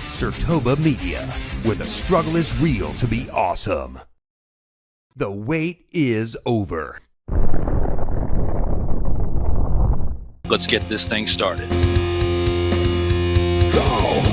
SIRTOBA Media, where the struggle is real to be awesome. The wait is over. Let's get this thing started. Go!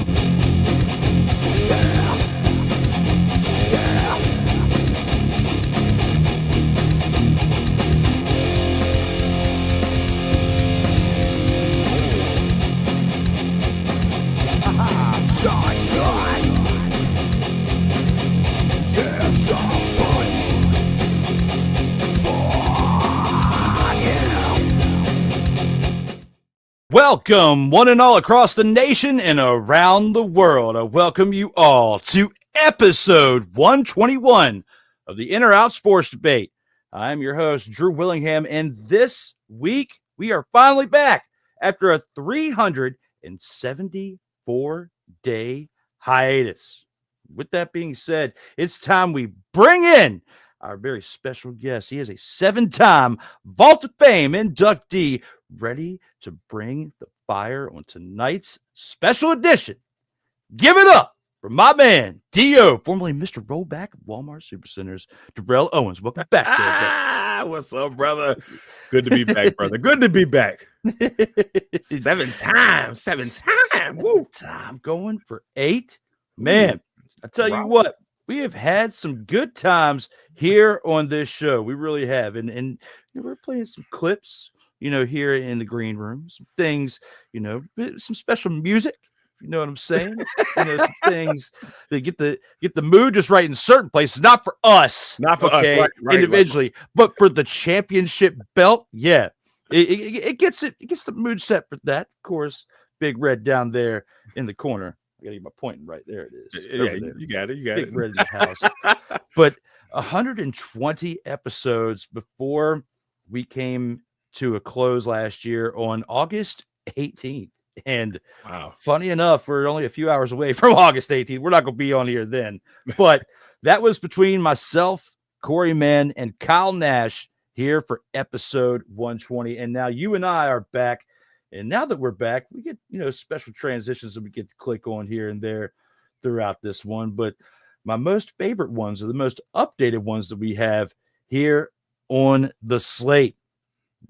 Welcome, one and all across the nation and around the world. I welcome you all to episode 121 of the In or Out Sports Debate. I'm your host, Drew Willingham, and this week we are finally back after a 374-day hiatus. With that being said, it's time we bring in our very special guest. He is a 7-time Vault of Fame inductee, ready to bring the fire on tonight's special edition. Give it up for my man, D.O., formerly Mr. Rollback of Walmart Supercenters, Darrell Owens. Welcome back. What's up, brother? Good to be back, brother. Good to be back. 7 times. Woo. Time going for 8. Man, I tell you what, we have had some good times here on this show. We really have. And we're playing some clips, here in the green room, some things, some special music. You know what I'm saying? Some things that get the mood just right in certain places, not for us, not for us, right, individually, but for the championship belt. Yeah, it gets the mood set for that. Of course, Big Red down there in the corner. I gotta get my pointing right there. It is. Yeah, you got it. Big Red in the house. But 120 episodes before we came to a close last year on August 18th. And Funny enough, we're only a few hours away from August 18th. We're not going to be on here then. But that was between myself, Corey Mann, and Kyle Nash here for episode 120. And now you and I are back. And now that we're back, we get, special transitions that we get to click on here and there throughout this one. But my most favorite ones are the most updated ones that we have here on the slate,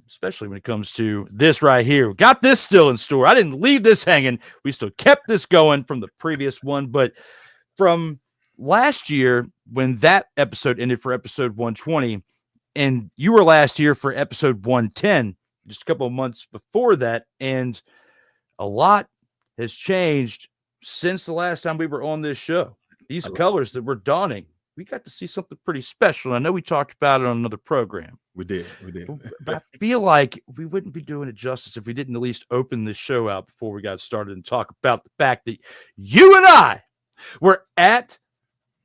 especially when it comes to this right here. We got this still in store. I didn't leave this hanging. We still kept this going from the previous one. But from last year, when that episode ended for episode 120, and you were last year for episode 110, just a couple of months before that, and a lot has changed since the last time we were on this show. These colors that we're donning, we got to see something pretty special. I know we talked about it on another program. We did. But I feel like we wouldn't be doing it justice if we didn't at least open this show out before we got started and talk about the fact that you and I were at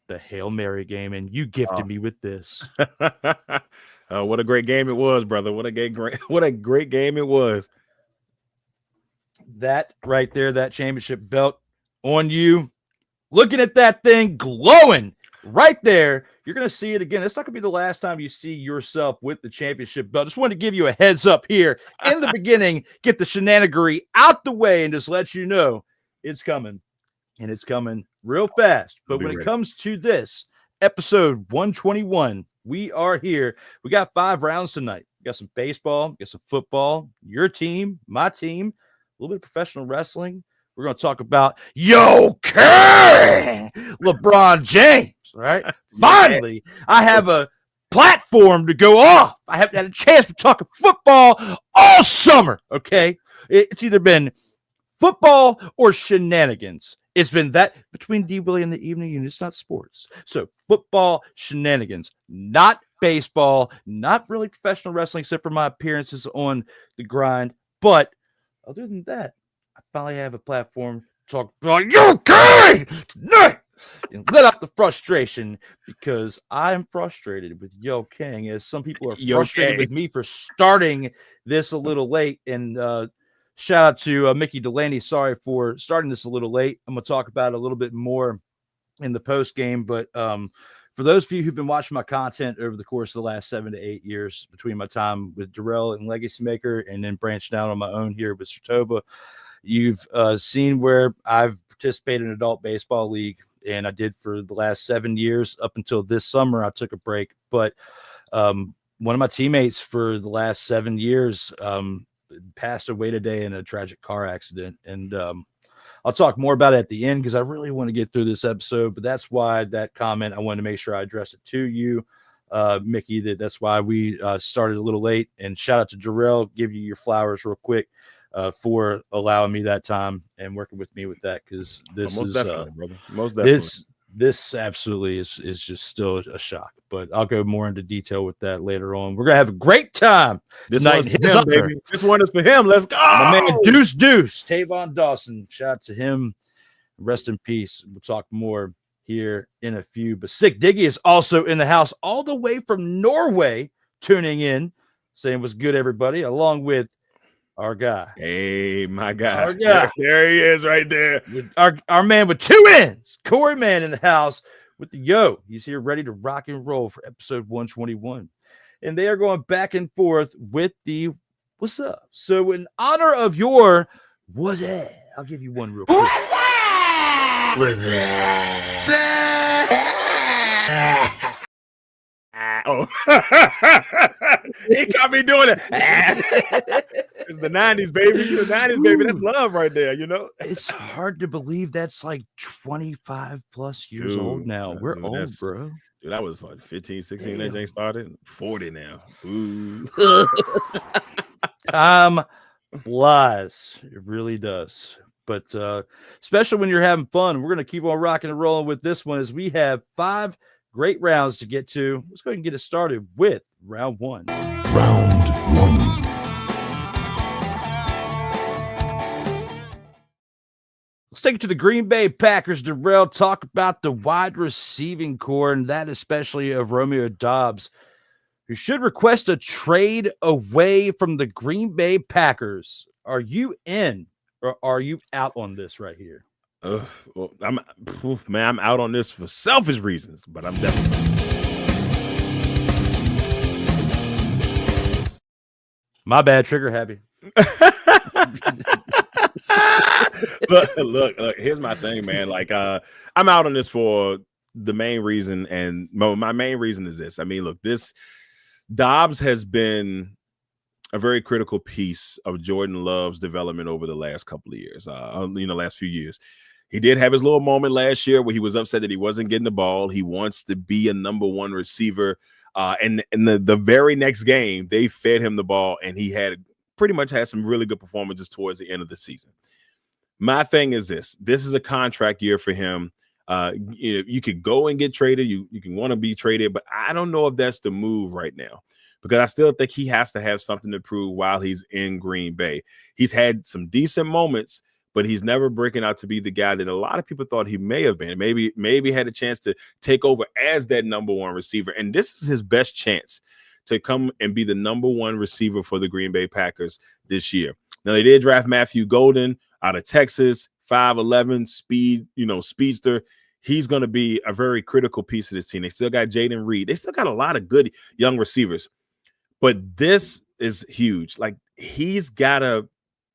the Hail Mary game, and you gifted me with this. What a great game it was, brother. What a great game it was. That right there, that championship belt on you. Looking at that thing glowing right there. You're going to see it again. It's not going to be the last time you see yourself with the championship belt. Just wanted to give you a heads up here in the beginning, get the shenanigery out the way, and just let you know it's coming. And it's coming real fast. But when it comes to this, episode 121, we are here. We got 5 rounds tonight. We got some baseball, we got some football, your team, my team, a little bit of professional wrestling. We're going to talk about King, LeBron James, right? Finally, I have a platform to go off. I haven't had a chance to talk football all summer, okay? It's either been football or shenanigans. It's been that between D. Willie in the evening, and it's not sports. So football shenanigans, not baseball, not really professional wrestling, except for my appearances on the grind. But other than that, I finally have a platform to talk about UK tonight and let out the frustration, because I'm frustrated with Yo King, as some people are frustrated with me for starting this a little late. And shout out to Mickey Delaney. Sorry for starting this a little late. I'm going to talk about it a little bit more in the post game. But for those of you who've been watching my content over the course of the last 7 to 8 years, between my time with Darrell and Legacy Maker, and then branching out on my own here with SIRTOBA, You've seen where I've participated in adult baseball league, and I did for the last 7 years up until this summer. I took a break, but one of my teammates for the last 7 years passed away today in a tragic car accident. And I'll talk more about it at the end because I really want to get through this episode. But that's why that comment, I wanted to make sure I address it to you, Mickey. That's why we started a little late. And shout out to Darrell, give you your flowers real quick for allowing me that time and working with me with that, because this most is definitely, brother. Most definitely. This absolutely is just still a shock, but I'll go more into detail with that later on. We're gonna have a great time tonight. This one is for him. Let's go. My man Deuce Tavon Dawson. Shout out to him. Rest in peace. We'll talk more here in a few. But Sick Diggy is also in the house, all the way from Norway, tuning in, saying what's good, everybody, along with our guy. Hey, my guy. Our guy. There he is right there. Our man with 2 N's, Corey Man, in the house with the yo. He's here ready to rock and roll for episode 121. And they are going back and forth with the what's up. So in honor of your what's that, I'll give you one real quick. What's that? What's that? Oh, he caught me doing it. It's the 90s, baby. The 90s, baby. That's love right there, you know? It's hard to believe that's like 25 plus years old now. We're old, bro. Dude, I was like 15, 16 that thing started. 40 now. Ooh. Time flies. It really does. But especially when you're having fun, we're going to keep on rocking and rolling with this one as we have 5 great rounds to get to. Let's go ahead and get it started with round 1. Round 1. Let's take it to the Green Bay Packers. Darrell, talk about the wide receiving core, and that especially of Romeo Doubs, who should request a trade away from the Green Bay Packers. Are you in or are you out on this right here? Well, I'm out on this for selfish reasons, but I'm definitely. My bad, trigger happy. Look, here's my thing, man. Like, I'm out on this for the main reason, and my main reason is this. I mean, look, this Dobbs has been a very critical piece of Jordan Love's development over the last couple of years, last few years. He did have his little moment last year where he was upset that he wasn't getting the ball. He wants to be a number 1 receiver. And in the very next game, they fed him the ball, and he pretty much had some really good performances towards the end of the season. My thing is this is a contract year for him. You could go and get traded. You can want to be traded, but I don't know if that's the move right now, because I still think he has to have something to prove while he's in Green Bay. He's had some decent moments, but he's never breaking out to be the guy that a lot of people thought he may have been. Maybe had a chance to take over as that number 1 receiver. And this is his best chance to come and be the number 1 receiver for the Green Bay Packers this year. Now, they did draft Matthew Golden out of Texas, 5'11", speedster. He's going to be a very critical piece of this team. They still got Jaden Reed. They still got a lot of good young receivers. But this is huge. Like, he's got to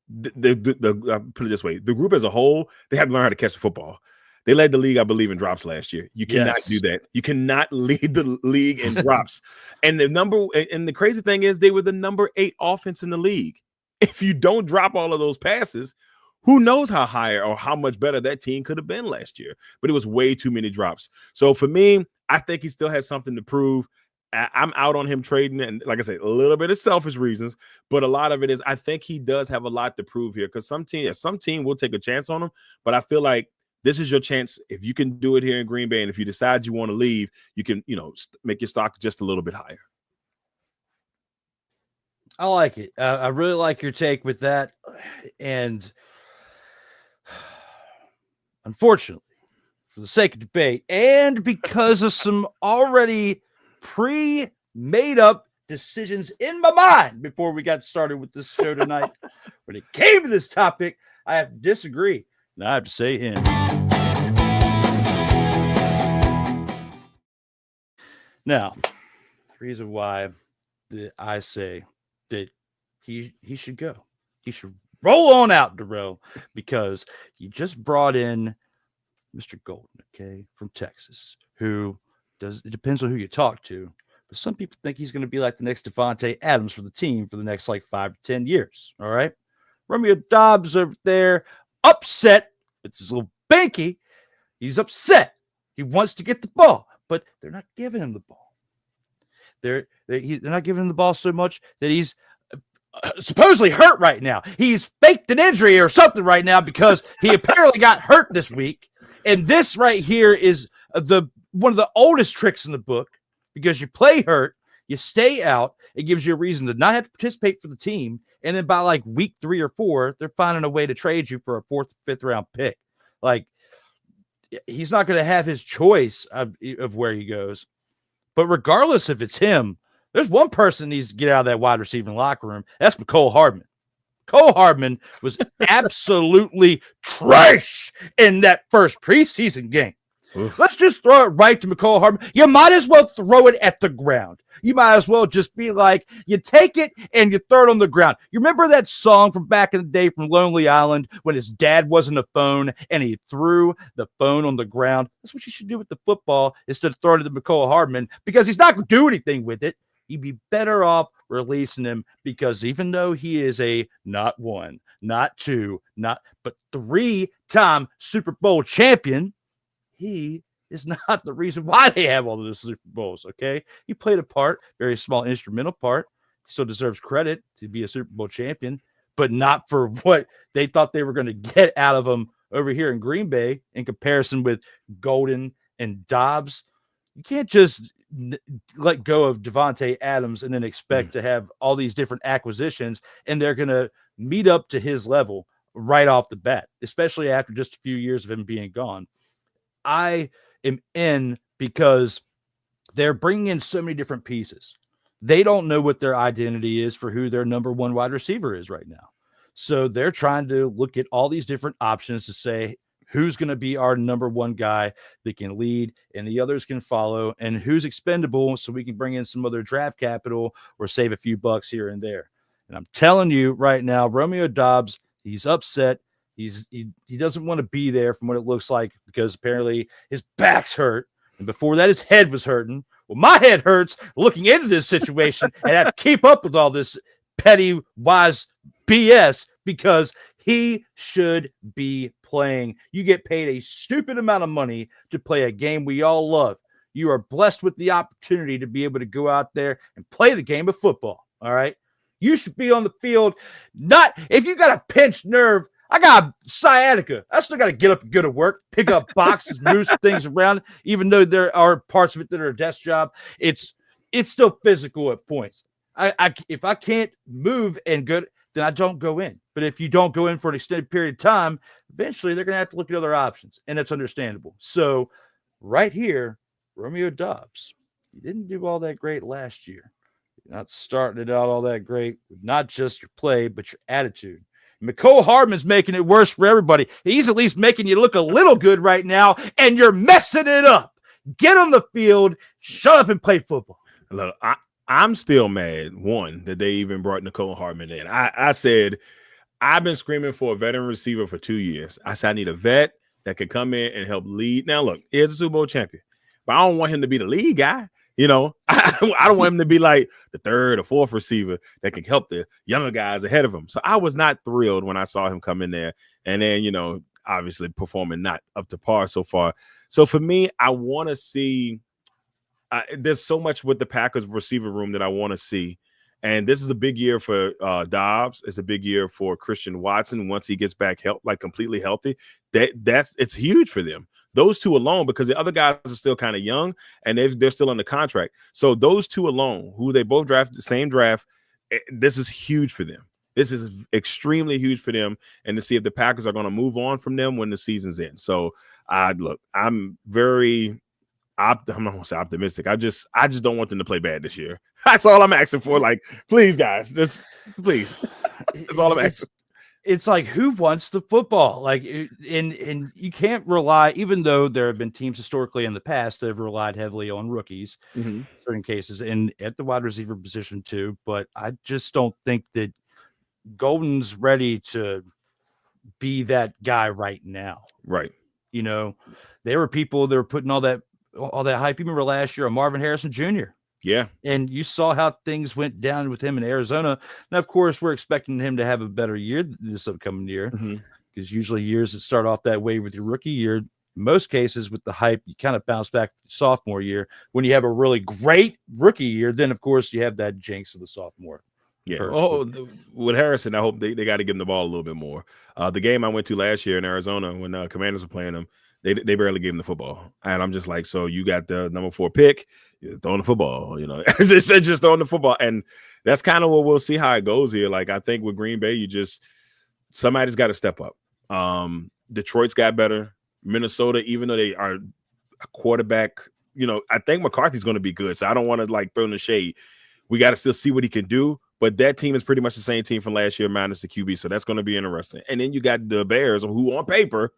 put it this way, the group as a whole, they have to learn how to catch the football. They led the league, I believe, in drops last year. You cannot do that. You cannot lead the league in drops. And the crazy thing is, they were the number 8 offense in the league. If you don't drop all of those passes, who knows how higher or how much better that team could have been last year. But it was way too many drops. So for me, I think he still has something to prove. I'm out on him trading, and like I said, a little bit of selfish reasons, but a lot of it is I think he does have a lot to prove here, because some team will take a chance on him, but I feel like this is your chance. If you can do it here in Green Bay, and if you decide you want to leave, you can, make your stock just a little bit higher. I like it. I really like your take with that, and unfortunately, for the sake of debate, and because of some already pre-made up decisions in my mind before we got started with this show tonight, when it came to this topic, I have to disagree. And I have to say in. Now, the reason why I say that he should go. He should roll on out, Darrell, because you just brought in Mr. Golden, okay, from Texas, who it depends on who you talk to, but some people think he's going to be like the next Devontae Adams for the team for the next like 5 to 10 years. All right. Romeo Doubs over there, upset. It's his little banky. He's upset. He wants to get the ball, but they're not giving him the ball. They're not giving him the ball so much that he's supposedly hurt right now. He's faked an injury or something right now because he apparently got hurt this week. And this right here is one of the oldest tricks in the book, because you play hurt, you stay out. It gives you a reason to not have to participate for the team. And then by like week 3 or 4, they're finding a way to trade you for a 4th, 5th round pick. Like, he's not going to have his choice of where he goes. But regardless if it's him, there's one person that needs to get out of that wide receiving locker room. That's McCole Hardman. Cole Hardman was absolutely trash in that first preseason game. Oof. Let's just throw it right to McCole Hardman. You might as well throw it at the ground. You might as well just be like, you take it and you throw it on the ground. You remember that song from back in the day from Lonely Island when his dad wasn't a phone and he threw the phone on the ground? That's what you should do with the football instead of throwing it to McCole Hardman, because he's not going to do anything with it. You'd be better off releasing him, because even though he is a not 1, not 2, but 3-time Super Bowl champion, he is not the reason why they have all of those Super Bowls, okay? He played a part, very small instrumental part. He still deserves credit to be a Super Bowl champion, but not for what they thought they were going to get out of him over here in Green Bay in comparison with Golden and Doubs. You can't just let go of Devontae Adams and then expect to have all these different acquisitions and they're going to meet up to his level right off the bat, especially after just a few years of him being gone. I am in because they're bringing in so many different pieces. They don't know what their identity is for who their number 1 wide receiver is right now. So they're trying to look at all these different options to say, who's going to be our number 1 guy that can lead and the others can follow, and who's expendable so we can bring in some other draft capital or save a few bucks here and there. And I'm telling you right now, Romeo Doubs, he's upset. He doesn't want to be there from what it looks like, because apparently his back's hurt. And before that, his head was hurting. Well, my head hurts looking into this situation and have to keep up with all this petty, wise BS, because he should be playing. You get paid a stupid amount of money to play a game we all love. You are blessed with the opportunity to be able to go out there and play the game of football. All right. You should be on the field. Not if you got a pinched nerve. I got sciatica. I still got to get up and go to work, pick up boxes, move things around, even though there are parts of it that are a desk job. It's still physical at points. If I can't move and go, then I don't go in. But if you don't go in for an extended period of time, eventually they're going to have to look at other options, and that's understandable. So right here, Romeo Doubs, you didn't do all that great last year. You're not starting it out all that great with not just your play, but your attitude. McCole Hardman's making it worse for everybody. He's at least making you look a little good right now, and you're messing it up. Get on the field, shut up, and play football. Look, I'm still mad, one, that they even brought McCole Hardman in. I said, I've been screaming for a veteran receiver for 2 years. I said, I need a vet that could come in and help lead. Now, look, he's a Super Bowl champion, but I don't want him to be the lead guy. You know, I don't want him to be like the 3rd or 4th receiver that can help the younger guys ahead of him. So I was not thrilled when I saw him come in there, and then, you know, obviously performing not up to par so far. So for me, I want to see there's so much with the Packers receiver room that I want to see. And this is a big year for Doubs. It's a big year for Christian Watson once he gets back completely healthy. It's huge for them. Those two alone, because the other guys are still kind of young and they're still under contract. So those two alone, who they both drafted the same draft, this is huge for them. This is extremely huge for them, and to see if the Packers are going to move on from them when the season's in. So I'm very I'm not going to say optimistic. I just don't want them to play bad this year. That's all I'm asking for. Like, please, guys, just please. That's all I'm asking. It's like, who wants the football? Like, and you can't rely, even though there have been teams historically in the past that have relied heavily on rookies, in certain cases, and at the wide receiver position too. But I just don't think that Golden's ready to be that guy right now. Right. You know, there were people that were putting all that hype. You remember last year on Marvin Harrison Jr. Yeah. And you saw how things went down with him in Arizona. Now, of course, we're expecting him to have a better year this upcoming year, because usually years that start off that way with your rookie year, in most cases with the hype, you kind of bounce back sophomore year. When you have a really great rookie year, then, of course, you have that jinx of the sophomore. Yeah. With Harrison, I hope they got to give him the ball a little bit more. The game I went to last year in Arizona when Commanders were playing them, they barely gave him the football. And I'm just like, so you got the number 4 pick, you're throwing the football, you know, it's just throwing the football. And that's kind of what we'll see how it goes here. Like, I think with Green Bay, somebody's got to step up. Detroit's got better. Minnesota, even though they are a quarterback, you know, I think McCarthy's going to be good. So I don't want to like throw in the shade. We got to still see what he can do. But that team is pretty much the same team from last year minus the QB. So that's going to be interesting. And then you got the Bears, who on paper,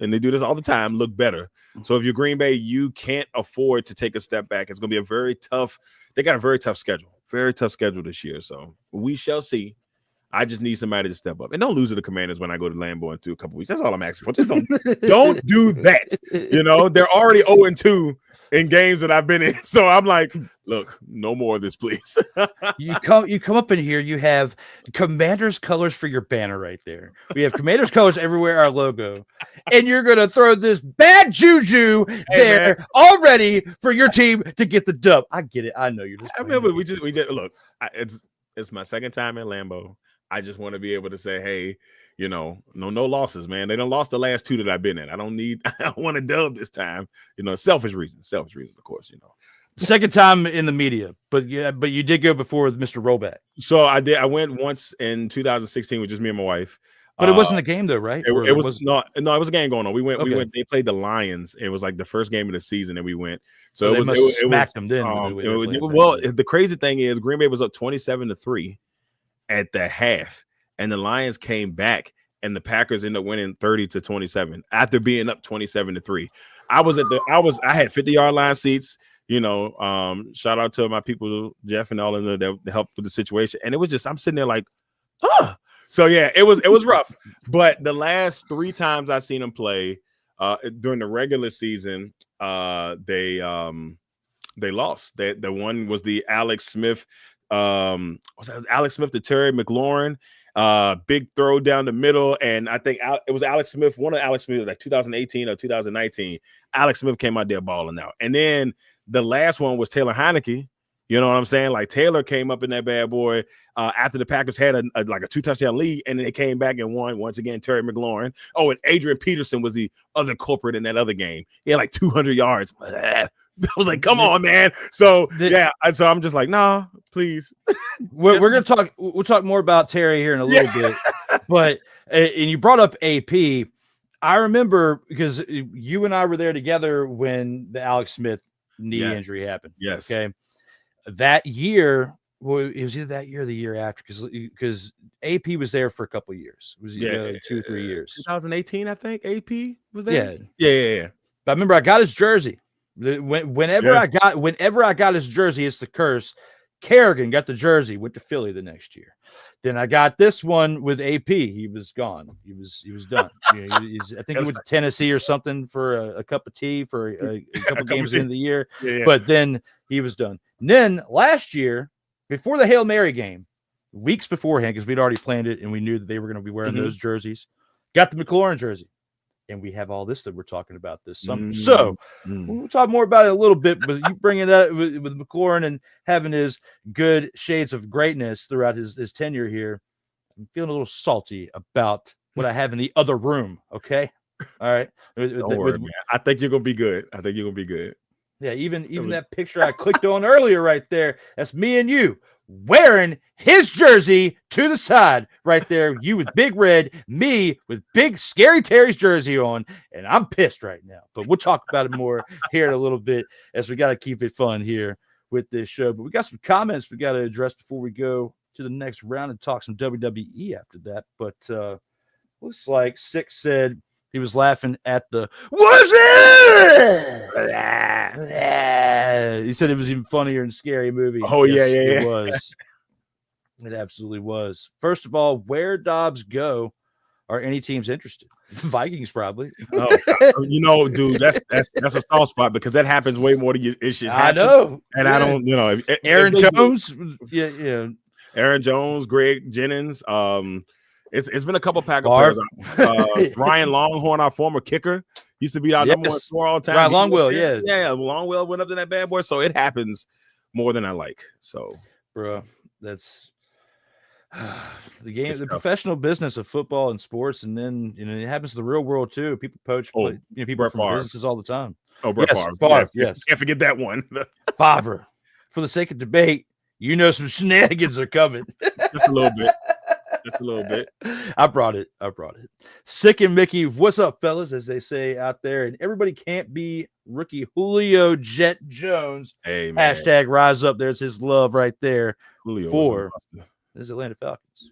and they do this all the time, look better. So if you're Green Bay, you can't afford to take a step back. It's going to be they got a very tough schedule this year. So we shall see. I just need somebody to step up. And don't lose to the Commanders when I go to Lambeau in a couple weeks. That's all I'm asking for. Just don't do that. You know, they're already 0-2 in games that I've been in. So I'm like, look, no more of this, please. You come up in here, you have Commanders colors for your banner right there. We have Commanders colors everywhere, our logo. And you're going to throw this bad juju there already for your team to get the dub. I get it. I know you're just I remember we just look, it's my second time in Lambeau. I just want to be able to say, hey, you know, no losses, man. They done lost the last 2 that I've been in. I want to dub this time. You know, selfish reasons, of course, you know. Second time in the media, but you did go before with Mr. Rollback. So I did. I went once in 2016 with just me and my wife. But it wasn't a game though, right? It was no, it was a game going on. We went. They played the Lions. It was like the first game of the season, and we went. So it was them then. Well, the crazy thing is Green Bay was up 27-3 at the half, and the Lions came back, and the Packers ended up winning 30-27 after being up 27-3. I had 50-yard line seats. You know, shout out to my people, Jeff and all of them that helped with the situation. And it was just, I'm sitting there like, oh. So yeah, it was rough. But the last 3 times I've seen them play during the regular season, they lost. The one was the Alex Smith, Alex Smith to Terry McLaurin, big throw down the middle. And I think it was Alex Smith, one of Alex Smith, like 2018 or 2019. Alex Smith came out there balling out. And then the last one was Taylor Heineke. You know what I'm saying? Like Taylor came up in that bad boy after the Packers had a 2-touchdown lead, and then they came back and won once again. Terry McLaurin. Oh, and Adrian Peterson was the other culprit in that other game. He had like 200 yards. I was like, come on, man. So so I'm just like, nah, please. We're gonna talk. We'll talk more about Terry here in a little bit. But and you brought up AP. I remember because you and I were there together when the Alex Smith knee injury happened. Yes. Okay. That year, well, it was either that year or the year after, because AP was there for a couple of years. It was 2 or 3 years. 2018, I think. AP was there. Yeah. But I remember I got his jersey. Whenever I got his jersey, it's the curse. Kerrigan got the jersey, went to Philly the next year. Then I got this one with AP. He was gone. He was done. I think he went to Tennessee or something for a cup of tea for a couple games in the year. Yeah. But then he was done. And then last year, before the Hail Mary game, weeks beforehand, because we'd already planned it and we knew that they were going to be wearing those jerseys, got the McLaurin jersey. And we have all this that we're talking about this summer. So we'll talk more about it a little bit, but you bringing that with McLaurin and having his good shades of greatness throughout his tenure here, I'm feeling a little salty about what I have in the other room. Okay. All right. Don't worry, man. I think you're going to be good. Yeah. Even that picture I clicked on earlier right there, that's me and you wearing his jersey to the side right there. You with Big Red, me with Big Scary Terry's jersey on, and I'm pissed right now. But we'll talk about it more here in a little bit, as we got to keep it fun here with this show. But we got some comments we got to address before we go to the next round and talk some WWE after that. But looks like Six said he was laughing at the "What's it?" He said it was even funnier and scary movie. Oh, yes, it was. It absolutely was. First of all, where Doubs go, are any teams interested? Vikings probably. Dude, that's a soft spot because that happens way more than it should happen. I know, and I don't, Aaron Jones, Aaron Jones, Greg Jennings. It's been a couple Packer players. Ryan Longhorn, our former kicker, used to be our number one scorer all the time. Ryan Longwell, Longwell went up to that bad boy. So it happens more than I like. So, bro, that's the game, the professional business of football and sports, and then it happens to the real world too. People poach, people from businesses all the time. Oh, Brett Favre. Yes, can't forget that one. Favre. For the sake of debate, some shenanigans are coming. Just a little bit. I brought it. Sick and Mickey, what's up, fellas? As they say out there, and everybody can't be rookie Julio Jet Jones. Hey, man. Hashtag rise up. There's his love right there. Julio for his Atlanta Falcons.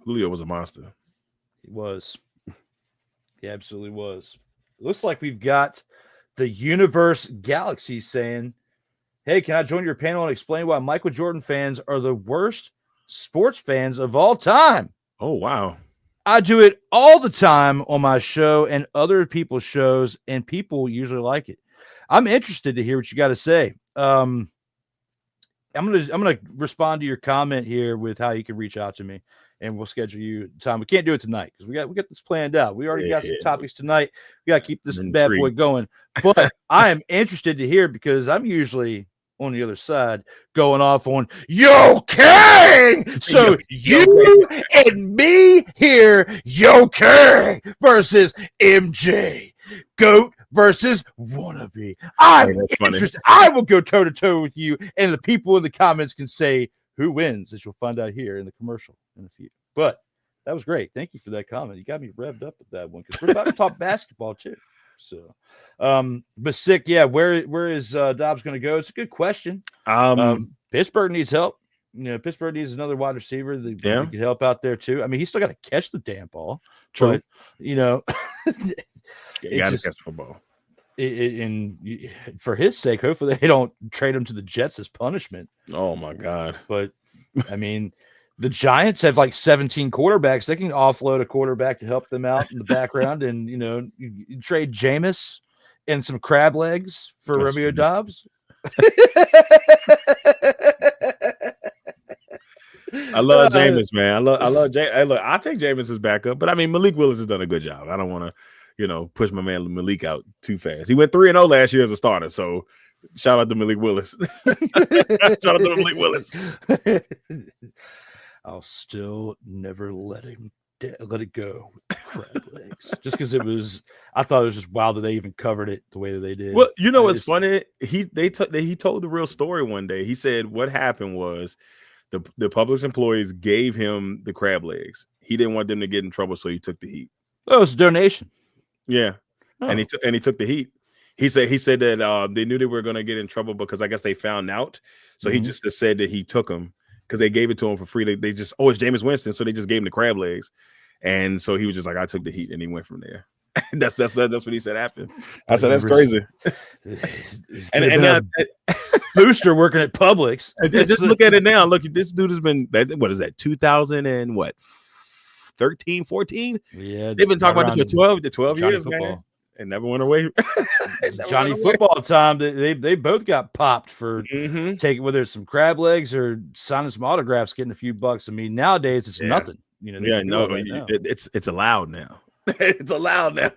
Julio was a monster. He was. He absolutely was. It looks like we've got the Universe Galaxy saying, hey, can I join your panel and explain why Michael Jordan fans are the worst sports fans of all time? Oh, wow. I do it all the time on my show and other people's shows, and people usually like it. I'm interested to hear what you got to say. I'm gonna respond to your comment here with how you can reach out to me, and we'll schedule you time. We can't do it tonight because we got this planned out. We already got some topics tonight. We got to keep this bad boy going. But I am interested to hear because I'm usually on the other side going off on Yo King. So you and me here, Yo King versus MJ. GOAT versus wannabe. I'm interested. I will go toe to toe with you, and the people in the comments can say who wins, as you'll find out here in the commercial in a few. But that was great. Thank you for that comment. You got me revved up with that one because we're about to talk basketball too. So, but sick, yeah. Where is Doubs going to go? It's a good question. Pittsburgh needs help. Pittsburgh needs another wide receiver that can help out there too. I mean, he's still got to catch the damn ball. True. But, you got to catch the ball. And for his sake, hopefully they don't trade him to the Jets as punishment. Oh my God! But I mean, the Giants have like 17 quarterbacks. They can offload a quarterback to help them out in the background, and you trade Jameis and some crab legs for Romeo Doubs. I love Jameis, man. I love Jameis. Hey, look, I'll take Jameis as backup, but I mean, Malik Willis has done a good job. I don't want to, push my man Malik out too fast. He went 3-0 last year as a starter, so shout out to Malik Willis. Shout out to Malik Willis. I'll still never let it go with crab legs. Just because I thought it was just wild that they even covered it the way that they did. Well, what's funny? He told the real story one day. He said what happened was the Publix employees gave him the crab legs. He didn't want them to get in trouble, so he took the heat. Oh, it's a donation. Yeah, and he took the heat. He said that they knew they were going to get in trouble because I guess they found out. So he just said that he took them because they gave it to him for free. They just it's Jameis Winston, so they just gave him the crab legs, and so he was just like, I took the heat, and he went from there. that's what he said happened. I said that's crazy. and now booster working at Publix. Just look at it now. Look, this dude has been what is that 2000 and what 13, 14? Yeah, they've been talking about this for 12 years, football. Man. And never went away. Johnny football time. They both got popped for taking whether it's some crab legs or signing some autographs, getting a few bucks. I mean, nowadays it's nothing. It's allowed now. It's allowed now.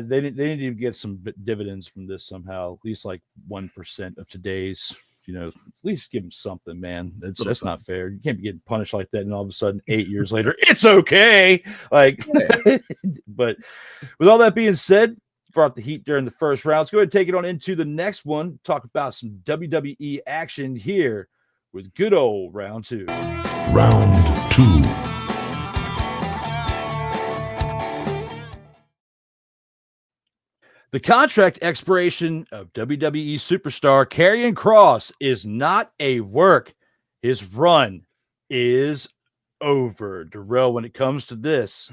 They need to get some dividends from this somehow. At least like 1% of today's. At least give them something, man. That's not fair. You can't be getting punished like that, and all of a sudden, 8 years later, it's okay. But with all that being said, brought the heat during the first round. Let's go ahead and take it on into the next one. Talk about some WWE action here with good old round two. Round two. The contract expiration of WWE superstar Karrion Kross is not a work. His run is over. Darrell, when it comes to this,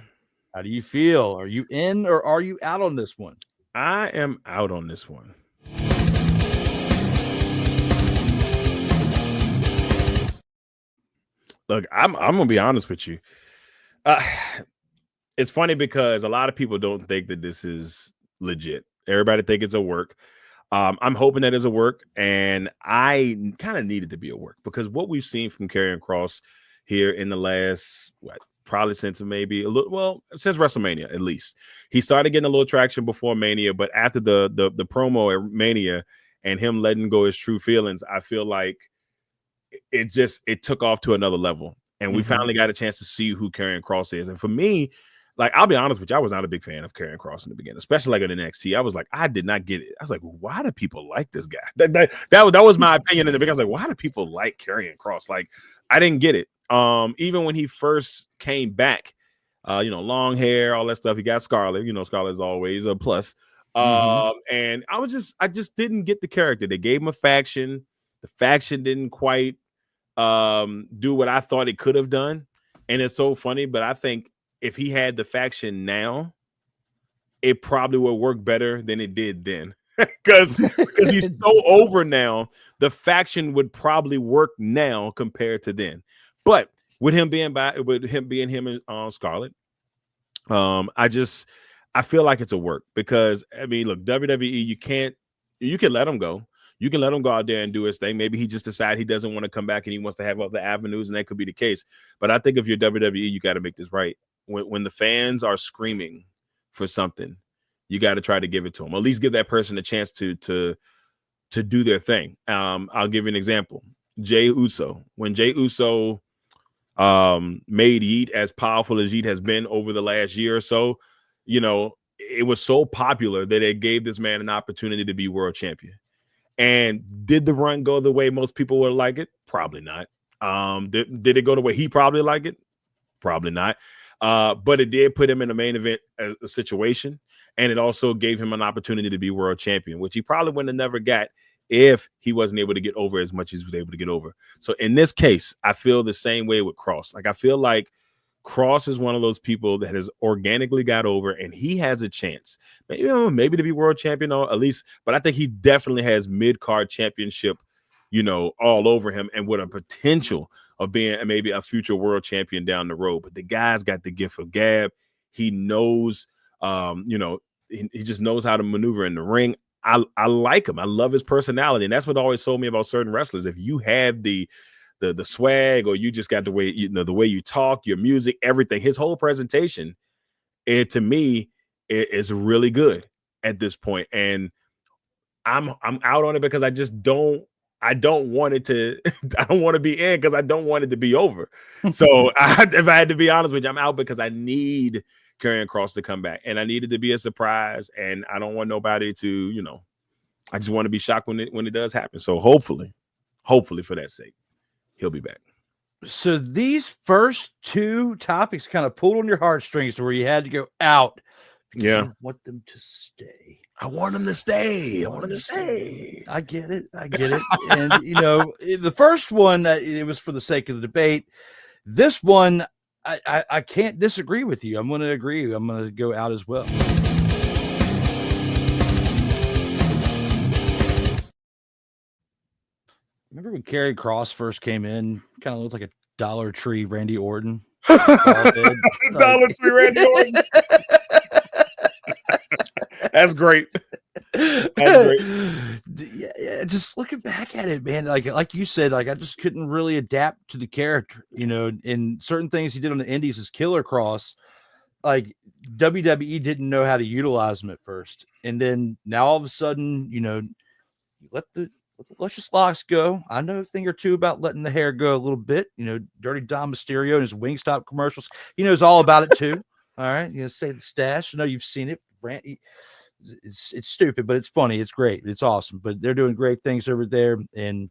how do you feel? Are you in or are you out on this one? I am out on this one. Look, I'm gonna be honest with you. It's funny because a lot of people don't think that this is legit. Everybody think it's a work. I'm hoping that it's a work, and I kind of need it to be a work because what we've seen from Karrion Kross here in the last probably since maybe since WrestleMania at least, he started getting a little traction before Mania, but after the promo at Mania and him letting go his true feelings, I feel like it took off to another level, and we finally got a chance to see who Karrion Kross is. And for me, like, I'll be honest with you, I was not a big fan of Karrion Kross in the beginning, especially like in NXT. I was like, I did not get it. I was like, why do people like this guy? That was my opinion in the beginning. I was like, why do people like Karrion Kross? Like, I didn't get it. Even when he first came back, long hair, all that stuff. He got Scarlett. Scarlett is always a plus. And I just didn't get the character. They gave him a faction. The faction didn't quite do what I thought it could have done. And it's so funny, but I think if he had the faction now, it probably would work better than it did then. because he's so over now, the faction would probably work now compared to then. But with him being him and Scarlett, I feel like it's a work because I mean, look, WWE, you can let him go. You can let him go out there and do his thing. Maybe he just decides he doesn't want to come back and he wants to have other avenues, and that could be the case. But I think if you're WWE, you got to make this right. When the fans are screaming for something, you got to try to give it to them. At least give that person a chance to do their thing. I'll give you an example. Jey Uso. When Jey Uso made Yeet as powerful as Yeet has been over the last year or so, it was so popular that it gave this man an opportunity to be world champion. And did the run go the way most people would like it? Probably not. Did it go the way he probably liked it? Probably not. But it did put him in a main event situation, and it also gave him an opportunity to be world champion, which he probably wouldn't have never got if he wasn't able to get over as much as he was able to get over. So in this case, I feel the same way with Kross. Like, I feel like Kross is one of those people that has organically got over, and he has a chance, maybe to be world champion, or at least, but I think he definitely has mid-card championship, all over him, and with a potential of being maybe a future world champion down the road. But the guy's got the gift of gab. He knows, he just knows how to maneuver in the ring. I like him. I love his personality, and that's what always sold me about certain wrestlers. If you have the swag, or you just got the way the way you talk, your music, everything, his whole presentation, to me, is really good at this point. And I'm out on it because I don't want it to I don't want to be in because I don't want it to be over. So if I had to be honest with you, I'm out because I need Karrion Kross to come back, and I need it to be a surprise, and I don't want nobody to, I just want to be shocked when it does happen. So hopefully for that sake, he'll be back. So these first two topics kind of pulled on your heartstrings to where you had to go out. Yeah. You want them to stay. I want him to stay. I want him to stay. I get it. And, the first one, it was for the sake of the debate. This one, I can't disagree with you. I'm going to agree. I'm going to go out as well. Remember when Karrion Kross first came in? Kind of looked like a Dollar Tree Randy Orton. Dollar Tree Randy Orton. That's great. Yeah, just looking back at it, man, like you said, I just couldn't really adapt to the character, and certain things he did on the indies as Killer Kross, like WWE didn't know how to utilize him at first, and then now all of a sudden, you let the luscious locks go. I know a thing or two about letting the hair go a little bit. Dirty Dom Mysterio and his Wingstop commercials. He knows all about it too. All right, say the stash. I know you've seen it. It's stupid, but it's funny. It's great. It's awesome. But they're doing great things over there, and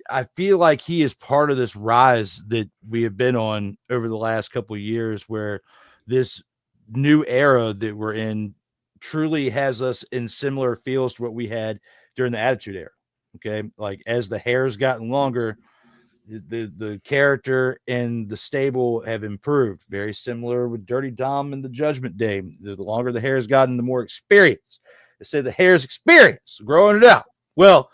I feel like he is part of this rise that we have been on over the last couple of years, where this new era that we're in truly has us in similar feels to what we had during the Attitude Era. Okay, like as the hair's gotten longer, the character and the stable have improved. Very similar with Dirty Dom and the Judgment Day. The longer the hair has gotten, the more experience. They say the hair's experience, growing it out. Well,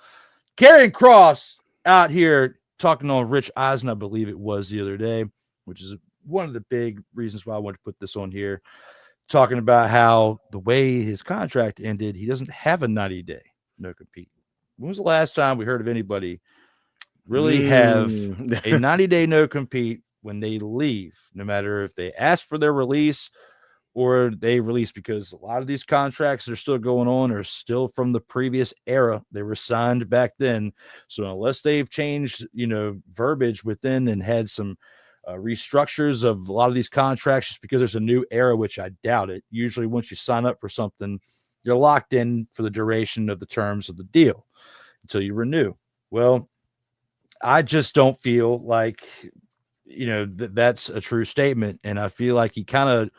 Karrion Kross out here talking on Rich Eisen, I believe it was the other day, which is one of the big reasons why I wanted to put this on here, talking about how the way his contract ended, he doesn't have a 90-day no compete. When was the last time we heard of anybody really have a 90-day no compete when they leave, no matter if they ask for their release or they release? Because a lot of these contracts that are still going on are still from the previous era. They were signed back then. So unless they've changed, verbiage within and had some restructures of a lot of these contracts just because there's a new era, which I doubt it. Usually once you sign up for something, you're locked in for the duration of the terms of the deal until you renew. Well, I just don't feel like, that's a true statement. And I feel like he kind of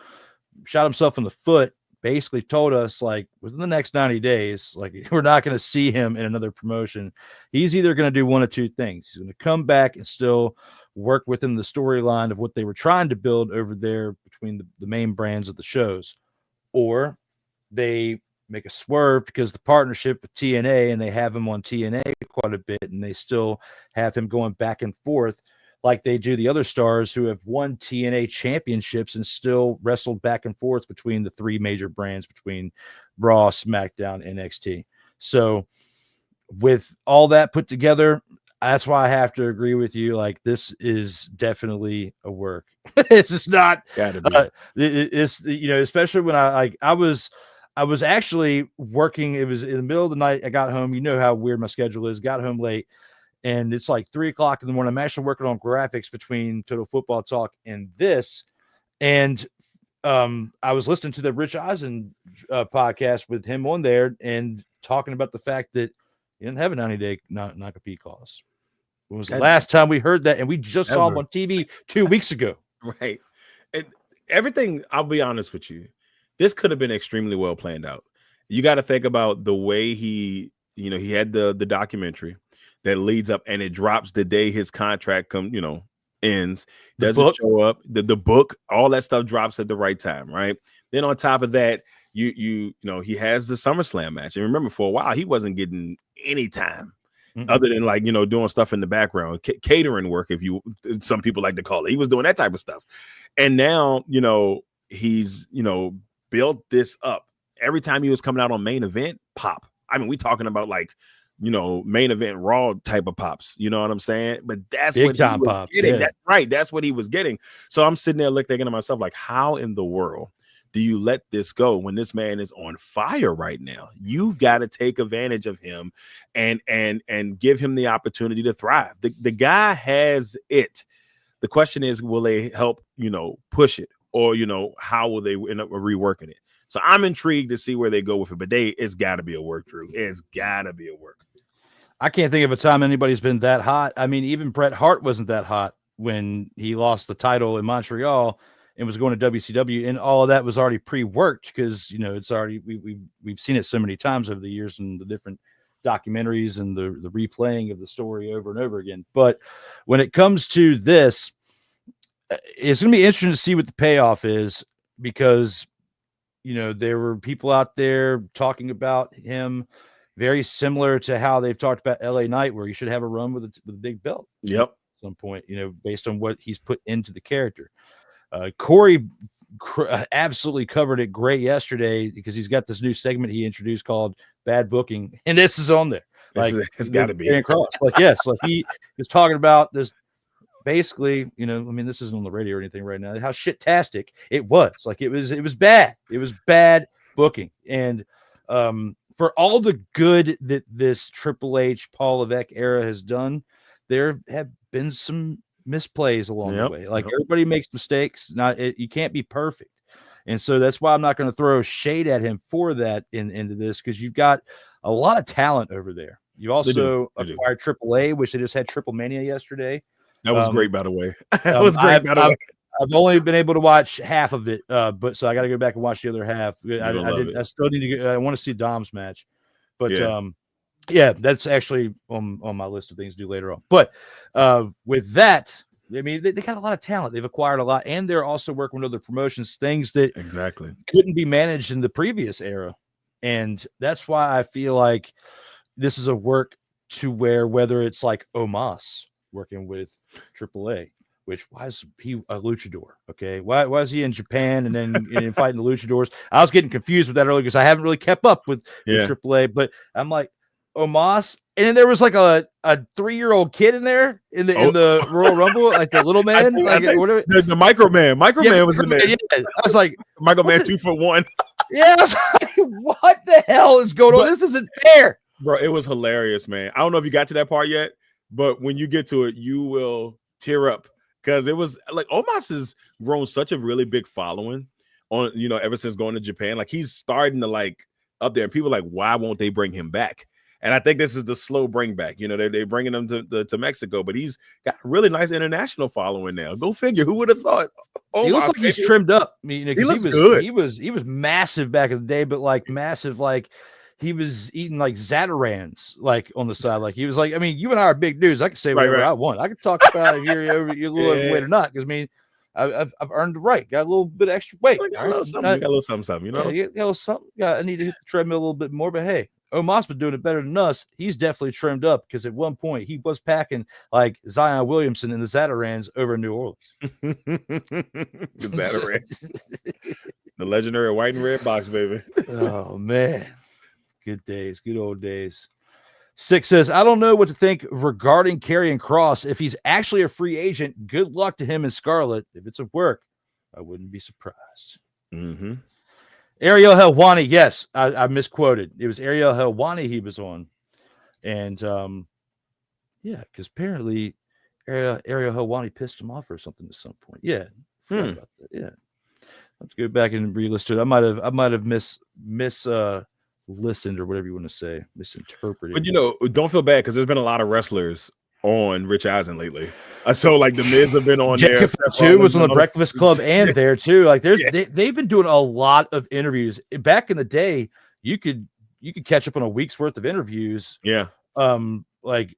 shot himself in the foot, basically told us, like, within the next 90 days, like, we're not going to see him in another promotion. He's either going to do one of two things. He's going to come back and still work within the storyline of what they were trying to build over there between the main brands of the shows, or they make a swerve because the partnership with TNA, and they have him on TNA quite a bit, and they still have him going back and forth like they do the other stars who have won TNA championships and still wrestled back and forth between the three major brands, between Raw, SmackDown, NXT. So with all that put together, that's why I have to agree with you. Like, this is definitely a work. It's just not, it's, especially when I was actually working. It was in the middle of the night. I got home. You know how weird my schedule is. Got home late, and it's like 3:00 in the morning. I'm actually working on graphics between Total Football Talk and this. And I was listening to the Rich Eisen podcast with him on there and talking about the fact that he didn't have a 90-day non-compete clause. When was the last time we heard that? And we just saw him on TV 2 weeks ago. Right. And everything, I'll be honest with you, this could have been extremely well planned out. You got to think about the way he had the documentary that leads up, and it drops the day his contract ends, doesn't show up. The book, all that stuff drops at the right time, right? Then on top of that, he has the SummerSlam match. And remember, for a while, he wasn't getting any time other than doing stuff in the background, catering work, some people like to call it. He was doing that type of stuff. And now, he's, built this up. Every time he was coming out on Main Event, pop. I mean, we talking about Main Event Raw type of pops. You know what I'm saying? But that's big what time he was pops. getting. Yeah. That's right. That's what he was getting. So I'm sitting there thinking to myself, like, how in the world do you let this go when this man is on fire right now? You've got to take advantage of him and give him the opportunity to thrive. The guy has it. The question is, will they help, push it? Or, how will they end up reworking it? So I'm intrigued to see where they go with it. But it's got to be a work, Drew. It's got to be a work. I can't think of a time anybody's been that hot. I mean, even Bret Hart wasn't that hot when he lost the title in Montreal and was going to WCW. And all of that was already pre-worked because, it's already we've seen it so many times over the years and the different documentaries and the replaying of the story over and over again. But when it comes to this, it's going to be interesting to see what the payoff is because, there were people out there talking about him very similar to how they've talked about LA Knight, where he should have a run with a big belt. Yep. At some point, based on what he's put into the character. Corey absolutely covered it great yesterday because he's got this new segment he introduced called Bad Booking. And this is on there. Like, it's got to be. Karrion Kross. Yes. He is talking about this. Basically, this isn't on the radio or anything right now, how shit-tastic it was. Like, it was bad. It was bad booking. And for all the good that this Triple H, Paul Levesque era has done, there have been some misplays along the way. Like, everybody makes mistakes. You can't be perfect. And so that's why I'm not going to throw shade at him for that into this, because you've got a lot of talent over there. You also acquired Triple A, which they just had Triple Mania yesterday. That was great, by the way. That was great, by the way. I've only been able to watch half of it, but so I got to go back and watch the other half. I still need to. I want to see Dom's match, but that's actually on my list of things to do later on. But with that, I mean, they got a lot of talent. They've acquired a lot, and they're also working with other promotions, things that couldn't be managed in the previous era, and that's why I feel like this is a work to where, whether it's like Omos, working with AAA. Which, why is he a luchador? Okay, why is he in Japan and then fighting the luchadors? I was getting confused with that earlier because I haven't really kept up with AAA. But I'm like, Omos, and then there was like a 3-year-old kid in there in the Royal Rumble, like the little man, whatever. The Micro Man was in there. Yeah. I was like, Micro Man 2'1". Yeah, I was like, what the hell is going on? This isn't fair, bro. It was hilarious, man. I don't know if you got to that part yet, but when you get to it, you will tear up. Because it was like Omos has grown such a really big following on, ever since going to Japan. Like he's starting to like up there. And people are like, why won't they bring him back? And I think this is the slow bring back. They're bringing him to Mexico, but he's got a really nice international following now. Go figure. Who would have thought? He looks like he's trimmed up. I mean, he looks good. He was massive back in the day, but like massive, like he was eating like Zatarans, like on the side. Like he was like, I mean, you and I are big dudes. I can say whatever I want. I can talk about if you're a little overweight or not. Because I mean, I've earned the right. Got a little bit of extra weight. Got a little something, Yeah, got a little something. I need to hit the treadmill a little bit more. But hey, Omos been doing it better than us. He's definitely trimmed up because at one point he was packing like Zion Williamson in the Zatarans over in New Orleans. The Zatarans. The legendary white and red box, baby. Oh, man. Good days. Good old days. 6 says, I don't know what to think regarding Karrion Kross. If he's actually a free agent, good luck to him in Scarlet. If it's a work, I wouldn't be surprised. Mm-hmm. Ariel Helwani, yes, I misquoted. It was Ariel Helwani he was on. And, yeah, because apparently Ariel Helwani pissed him off or something at some point. Yeah, forgot about that. Yeah. Let's go back and re-listen to it. I might have listened or whatever you want to say, misinterpreted. But don't feel bad because there's been a lot of wrestlers on Rich Eisen lately. So like the Miz have been on there too. Was on the Breakfast Club and there too. Like they've been doing a lot of interviews. Back in the day, you could catch up on a week's worth of interviews. Yeah. Like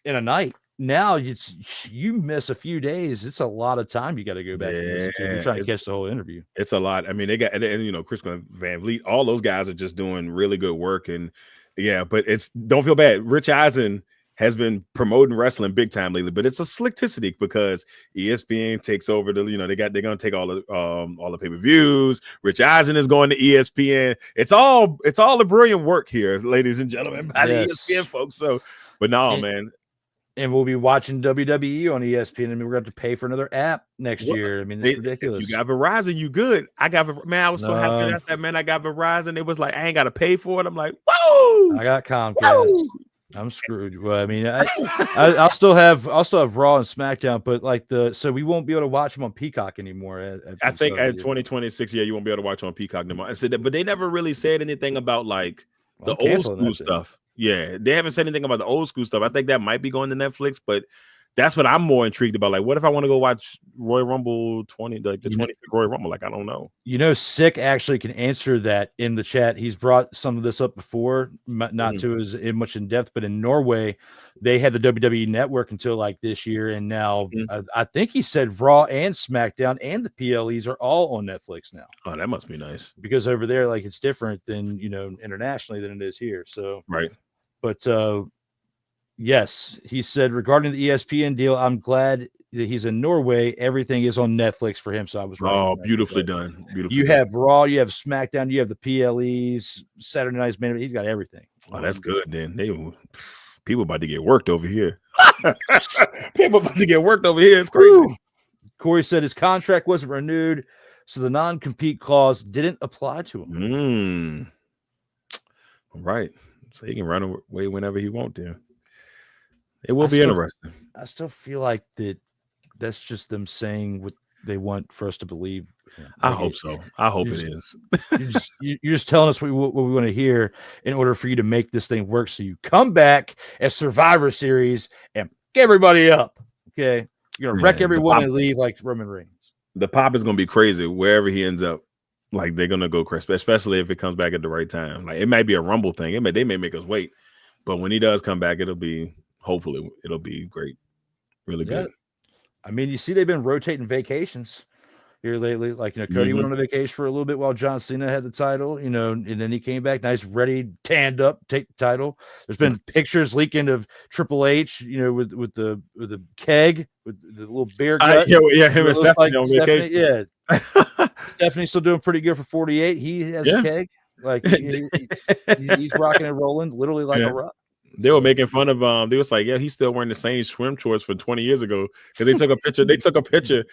in a night. Now you miss a few days. It's a lot of time you got to go back and listen to. You're trying to catch the whole interview. It's a lot. I mean, they got and Chris Van Vliet, all those guys are just doing really good work. And yeah, but don't feel bad. Rich Eisen has been promoting wrestling big time lately, but it's a slickticity because ESPN takes over they're gonna take all the pay-per-views. Rich Eisen is going to ESPN. It's all the brilliant work here, ladies and gentlemen, by the ESPN folks. So, but no, man. And we'll be watching WWE on ESPN, and we're going to have to pay for another app next year. I mean, it's ridiculous. If you got Verizon, you good. I was so happy that man. I got Verizon. It was like I ain't got to pay for it. I'm like, whoa! I got Comcast. Whoa! I'm screwed. Well, I mean, I'll still have Raw and SmackDown, but so we won't be able to watch them on Peacock anymore. I think at 2026, you won't be able to watch them on Peacock anymore. I said that, but they never really said anything about like the old school stuff. Yeah, they haven't said anything about the old school stuff. I think that might be going to Netflix, but that's what I'm more intrigued about. Like, what if I want to go watch Royal Rumble 20, like the 20th Royal Rumble? Like, I don't know. Sick actually can answer that in the chat. He's brought some of this up before, not to as much in depth, but in Norway, they had the WWE Network until like this year, and now I think he said Raw and SmackDown and the PLEs are all on Netflix now. Oh, that must be nice because over there, like, it's different than internationally than it is here. So right, but. Yes, he said regarding the ESPN deal, I'm glad that he's in Norway. Everything is on Netflix for him, so I was right. Oh, beautifully done. You have Raw, you have SmackDown, you have the PLEs, Saturday Night's Main Event. He's got everything. Oh, that's good. Then people about to get worked over here. People about to get worked over here. It's crazy. Woo. Corey said his contract wasn't renewed, so the non-compete clause didn't apply to him. All right, so he can run away whenever he wants to. It will be interesting. I still feel like that's just them saying what they want for us to believe. I hope so. I hope it is. You're just telling us what we want to hear in order for you to make this thing work. So you come back as Survivor Series and get everybody up. Okay. You're going to wreck everyone and leave like Roman Reigns. The pop is going to be crazy wherever he ends up. Like, they're going to go crazy, especially if it comes back at the right time. Like, it might be a Rumble thing. They may make us wait. But when he does come back, hopefully it'll be great. Really good. I mean, you see, they've been rotating vacations. here lately. Like, Cody went Mm-hmm. on a vacation for a little bit while John Cena had the title, and then he came back nice, ready, tanned up, take the title. There's been pictures leaking of Triple H, with the keg, with the little beer gut. Him and Stephanie on vacation. Yeah. Stephanie's still doing pretty good for 48. He has a keg. Like, he's rocking and rolling literally like a rock. They were making fun of they was like, he's still wearing the same swim shorts from 20 years ago, because they took a picture. There was a picture,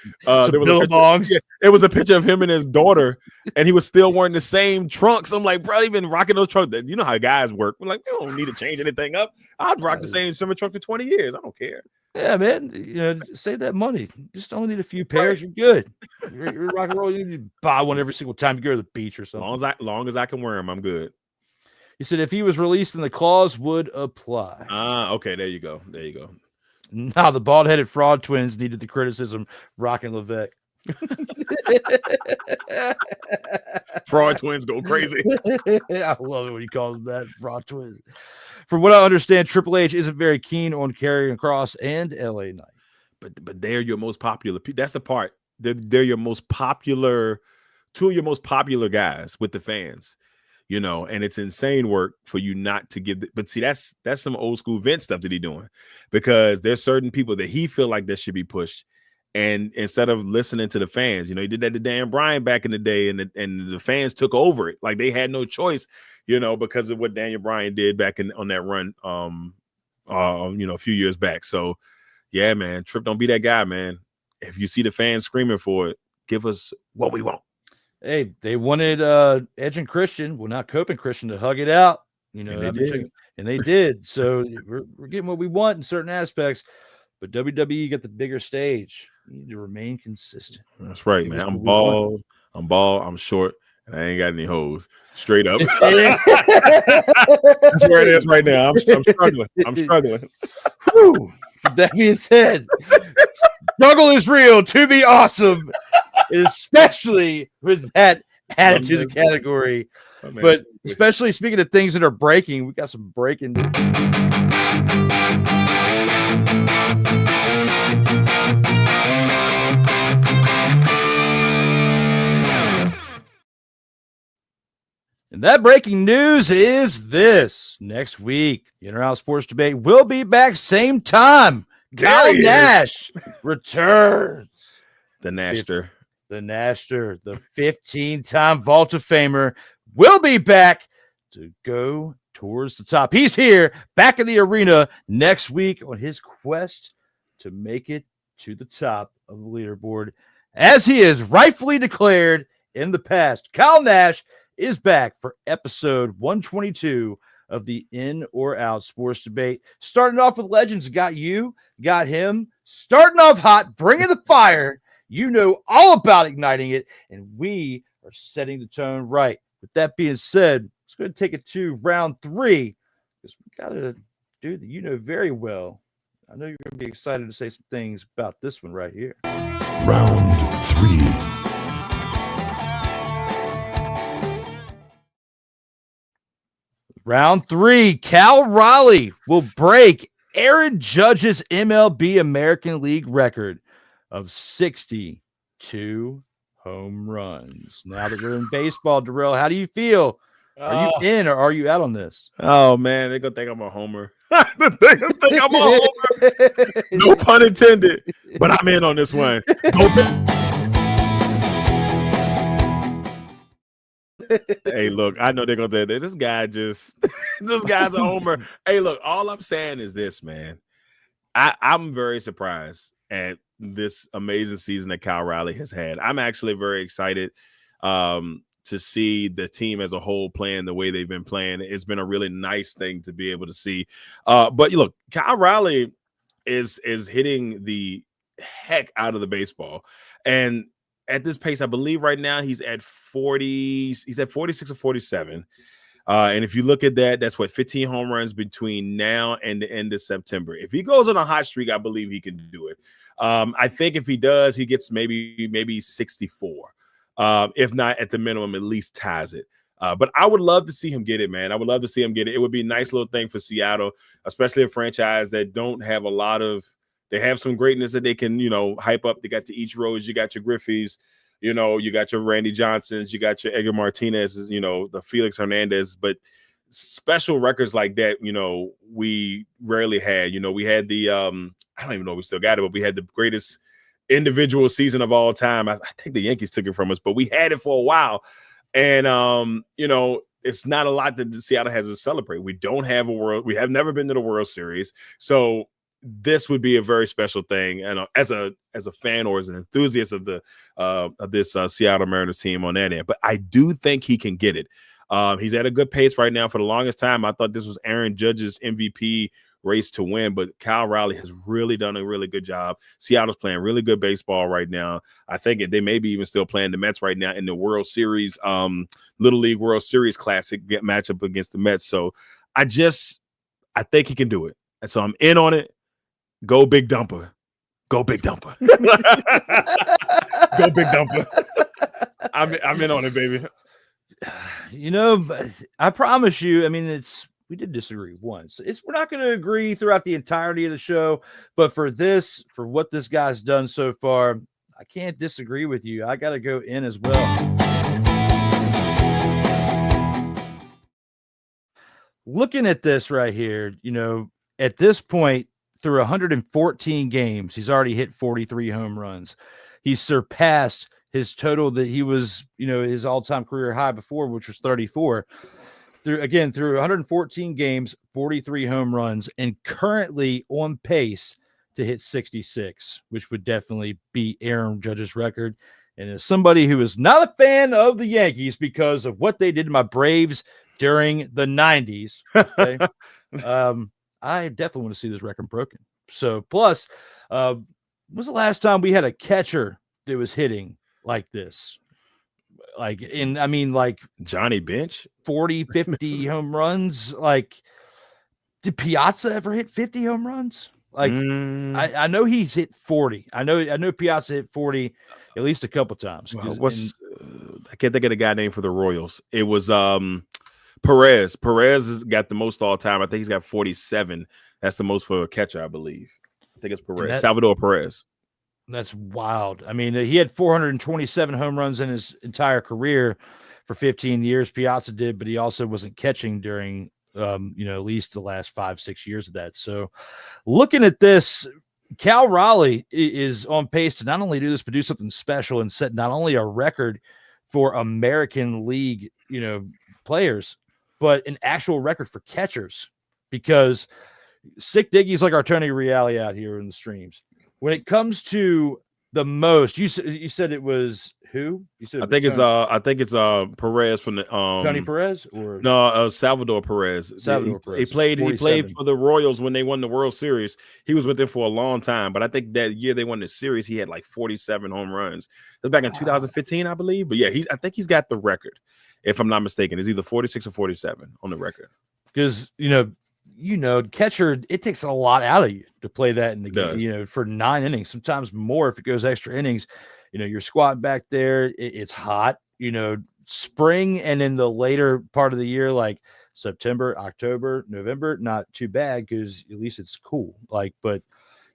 it was a picture of him and his daughter, and he was still wearing the same trunks. I'm like, bro, he been rocking those trunks. You know how guys work. We're like, we don't need to change anything up. I'd rock the same swimming trunk for 20 years. I don't care. Yeah, man. Save that money. Just only need a few pairs. You're good. You're rock and roll. You need to buy one every single time you go to the beach or something. Long as I can wear them, I'm good. He said if he was released, then the clause would apply. Okay. There you go. Now the bald-headed fraud twins needed the criticism. Rockin' Levesque. Fraud twins go crazy. I love it when you call them that, fraud twins. From what I understand, Triple H isn't very keen on Karrion Kross and LA Knight. But they're your most popular. That's the part. They're your most popular, two of your most popular guys with the fans. And it's insane work for you not to give. But see, that's some old school Vince stuff that he's doing, because there's certain people that he feel like that should be pushed. And instead of listening to the fans, he did that to Dan Bryan back in the day, and the fans took over it. Like, they had no choice, because of what Daniel Bryan did back on that run, a few years back. So, yeah, man, Tripp, don't be that guy, man. If you see the fans screaming for it, give us what we want. Hey, they wanted Edge and Christian, not Cope and Christian, to hug it out. And they did. So we're getting what we want in certain aspects. But WWE got the bigger stage. You need to remain consistent. That's right, man. I'm bald, I'm short, and I ain't got any hoes. Straight up. That's where it is right now. I'm struggling. Whew. That being said, struggle is real to be awesome, especially with that added to the category. But especially speaking of things that are breaking, we got some breaking. And that breaking news is this. Next week, the Inter-Out Sports Debate will be back same time. Kyle Nash returns. The Nashter. The Nashter, the 15-time Vault of Famer, will be back to go towards the top. He's here, back in the arena next week on his quest to make it to the top of the leaderboard, as he is rightfully declared in the past. Kyle Nash is back for episode 122 of the In or Out Sports Debate. Starting off with legends, got him, starting off hot, bringing the fire. You know all about igniting it, and we are setting the tone right. With that being said, let's go ahead and take it to round 3, because we got a dude that you know very well. I know you're going to be excited to say some things about this one right here. Round 3. Round 3, Cal Raleigh will break Aaron Judge's MLB American League record of 62 home runs. Now that we're in baseball, Darrell, how do you feel? Are you in or are you out on this? Oh, man, they're going to think I'm a homer. They're going to think I'm a homer. No pun intended, but I'm in on this one. Hey, look, I know they're going to think this guy's a homer. Hey, look, all I'm saying is this, man. I'm very surprised at this amazing season that Cal Raleigh has had. I'm actually very excited to see the team as a whole playing the way they've been playing. It's been a really nice thing to be able to see. But look, Cal Raleigh is hitting the heck out of the baseball. And at this pace, I believe right now he's at 46 or 47. And if you look at that, that's 15 home runs between now and the end of September. If he goes on a hot streak, I believe he can do it. I think if he does, he gets maybe 64. If not, at the minimum, at least ties it. But I would love to see him get it, man. I would love to see him get it. It would be a nice little thing for Seattle, especially a franchise that don't have a lot of – they have some greatness that they can, hype up. They got the Ichiros, you got your Griffeys. You know, you got your Randy Johnsons, you got your Edgar Martinez, you know, the Felix Hernandez, but special records like that, you know, we rarely had. You know, we had the I don't even know if we still got it, but we had the greatest individual season of all time. I think the Yankees took it from us, but we had it for a while. And you know, it's not a lot that Seattle has to celebrate. We don't have we have never been to the World Series. So this would be a very special thing. And as a fan or as an enthusiast of this Seattle Mariners team on that end, but I do think he can get it. He's at a good pace right now. For the longest time, I thought this was Aaron Judge's MVP race to win, but Kyle Raleigh has really done a really good job. Seattle's playing really good baseball right now. I think they may be even still playing the Mets right now in the World Series, Little League World Series Classic matchup against the Mets. So I think he can do it. And so I'm in on it. Go Big Dumper. Go Big Dumper. Go Big Dumper. I'm in on it, baby. You know, I promise you, I mean, we did disagree once. We're not going to agree throughout the entirety of the show, but for what this guy's done so far, I can't disagree with you. I got to go in as well. Looking at this right here, you know, at this point, through 114 games, he's already hit 43 home runs. He's surpassed his total that he was, you know, his all-time career high before, which was 34. Through 114 games, 43 home runs, and currently on pace to hit 66, which would definitely beat Aaron Judge's record. And as somebody who is not a fan of the Yankees because of what they did to my Braves during the 90s, okay, I definitely want to see this record broken. So, plus, when was the last time we had a catcher that was hitting like this? Like Johnny Bench, 40, 50 home runs. Like, did Piazza ever hit 50 home runs? Like, I know he's hit 40. I know Piazza hit 40 at least a couple times. Well, I can't think of the guy name for the Royals. It was Perez. Perez has got the most all time. I think he's got 47. That's the most for a catcher, I believe. I think it's Perez. Salvador Perez. That's wild. I mean, he had 427 home runs in his entire career for 15 years. Piazza did, but he also wasn't catching during, at least the last 5-6 years of that. So looking at this, Cal Raleigh is on pace to not only do this, but do something special and set not only a record for American League, players, but an actual record for catchers, because Sick Diggy's like our Tony Reale out here in the streams. When it comes to the most, you said it was who? You said I think it's Perez from the Tony Perez or no Salvador Perez. Salvador Perez. He played for the Royals when they won the World Series. He was with them for a long time, but I think that year they won the series, he had like 47 home runs. That was back in 2015, I believe. But yeah, I think he's got the record, if I'm not mistaken. It's either 46 or 47 on the record. Because catcher, it takes a lot out of you to play that in the game, for 9 innings, sometimes more if it goes extra innings. You're squatting back there. It's hot, spring, and in the later part of the year, like September, October, November, not too bad because at least it's cool. But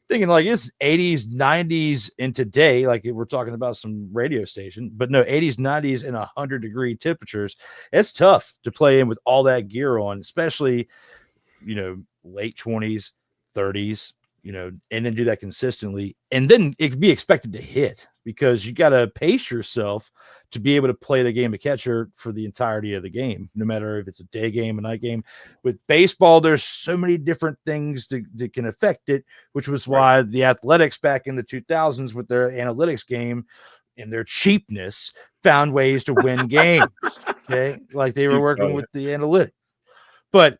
thinking like it's 80s, 90s, and today, like we're talking about some radio station, but no, 80s, 90s, and 100-degree temperatures. It's tough to play in with all that gear on, especially late 20s, 30s, and then do that consistently. And then it can be expected to hit because you got to pace yourself to be able to play the game of catcher for the entirety of the game, no matter if it's a day game, a night game. With baseball, there's so many different things that can affect it, which was why the Athletics back in the 2000s with their analytics game and their cheapness found ways to win games. Okay. Like they were working with the analytics. But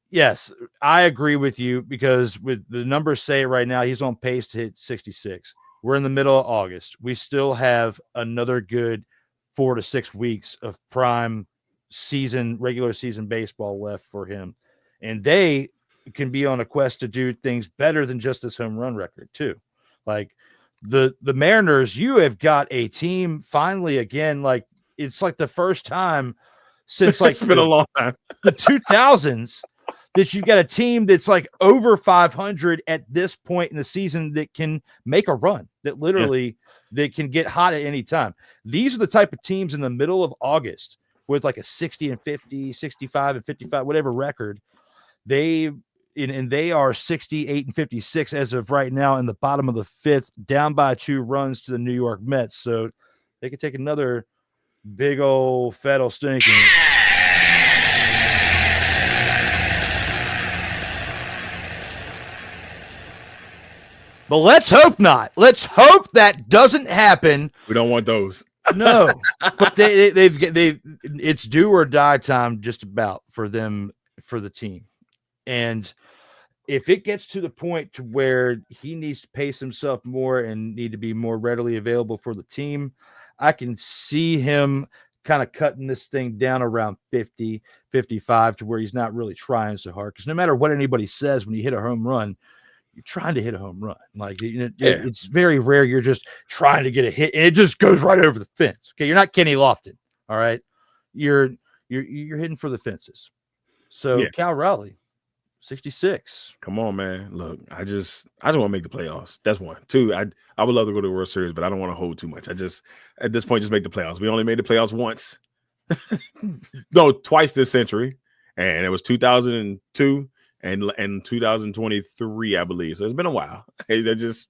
yes, I agree with you because with the numbers say right now, he's on pace to hit 66. We're in the middle of August. We still have another good 4 to 6 weeks of prime regular season baseball left for him. And they can be on a quest to do things better than just this home run record too. Like the Mariners, you have got a team finally again. Like it's like the first time since like it's been a long time, the 2000s, that you've got a team that's like over 500 at this point in the season that can make a run, that literally they can get hot at any time. These are the type of teams in the middle of August with like a 60-50, 65-55, whatever record. They are 68-56 as of right now in the bottom of the 5th, down by 2 runs to the New York Mets. So they could take another big old fatal stinking. But let's hope not. Let's hope that doesn't happen. We don't want those. No, but they've it's do or die time just about for them, for the team. And if it gets to the point to where he needs to pace himself more and need to be more readily available for the team, I can see him kind of cutting this thing down around 50, 55 to where he's not really trying so hard. Because no matter what anybody says, when you hit a home run, you're trying to hit a home run. Like, it's very rare you're just trying to get a hit and it just goes right over the fence. Okay, you're not Kenny Lofton. All right, you're hitting for the fences. So Cal Raleigh, 66. Come on, man. Look, I just want to make the playoffs. That's one. 2, I would love to go to the World Series, but I don't want to hold too much. I just, at this point, just make the playoffs. We only made the playoffs once. No, twice this century. And it was 2002 and 2023, I believe. So it's been a while. They just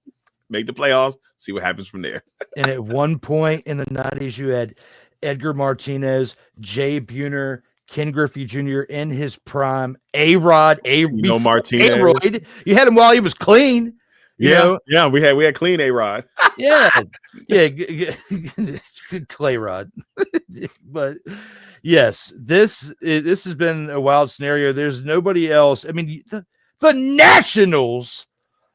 make the playoffs, see what happens from there. And at one point in the 90s, you had Edgar Martinez, Jay Buhner, Ken Griffey Jr. in his prime, A-Rod, Martinez. A-Rod. You had him while he was clean. You know? Yeah, we had clean A-Rod. Yeah. Clay Rod. But yes, this has been a wild scenario. There's nobody else. I mean, the Nationals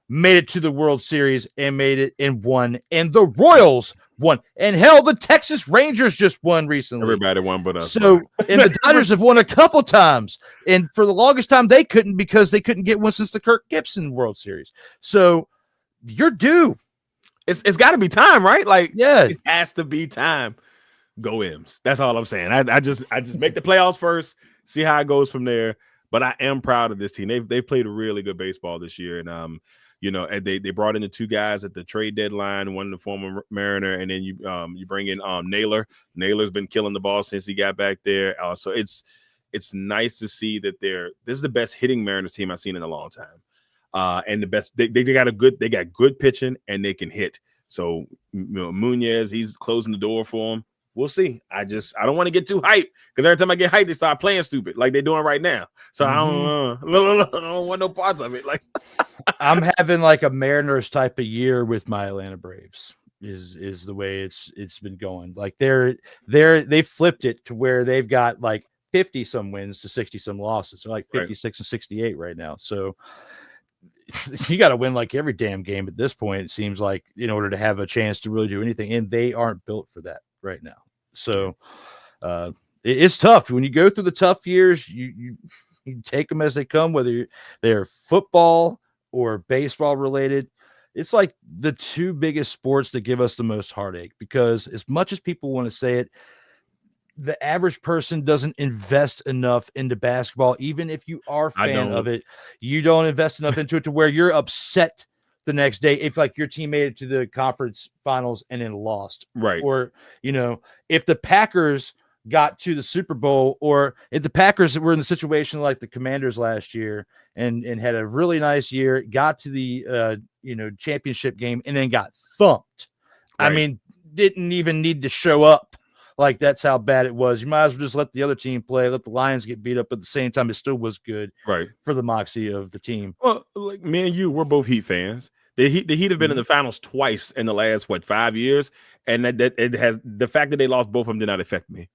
made it to the World Series and made it and won, and the Royals won, and hell, the Texas Rangers just won recently. Everybody won but us. So, and the Dodgers have won a couple times, and for the longest time they couldn't, because they couldn't get one since the Kirk Gibson World Series. So you're due. It's got to be time, right? Like, it has to be time. Go M's. That's all I'm saying. I just make the playoffs first, see how it goes from there. But I am proud of this team. They've played a really good baseball this year, and and they brought in the 2 guys at the trade deadline, one the former Mariner, and then you bring in Naylor. Naylor's been killing the ball since he got back there. So it's nice to see that this is the best hitting Mariners team I've seen in a long time. And the best they got good pitching and they can hit. So Munoz, he's closing the door for them. We'll see. I don't want to get too hyped, because every time I get hyped, they start playing stupid like they're doing right now. So I don't want no parts of it. Like, I'm having like a Mariners type of year with my Atlanta Braves. Is the way it's been going. Like they flipped it to where they've got like 50 some wins to 60 some losses. So like 56 and 68 right now. So you got to win like every damn game at this point, it seems like, in order to have a chance to really do anything. And they aren't built for that right now. So it's tough. When you go through the tough years, you take them as they come, whether they're football or baseball related. It's like the 2 biggest sports that give us the most heartache, because as much as people want to say it, the average person doesn't invest enough into basketball. Even if you are a fan of it, you don't invest enough into it to where you're upset the next day if like your team made it to the conference finals and then lost. Right. Or, if the Packers got to the Super Bowl, or if the Packers were in the situation like the Commanders last year and had a really nice year, got to the championship game and then got thumped. Right. I mean, didn't even need to show up. Like, that's how bad it was. You might as well just let the other team play, let the Lions get beat up. At the same time, it still was good, right, for the moxie of the team. Well, like me and you, we're both Heat fans. The Heat have been in the finals twice in the last 5 years, and that it has, the fact that they lost both of them did not affect me.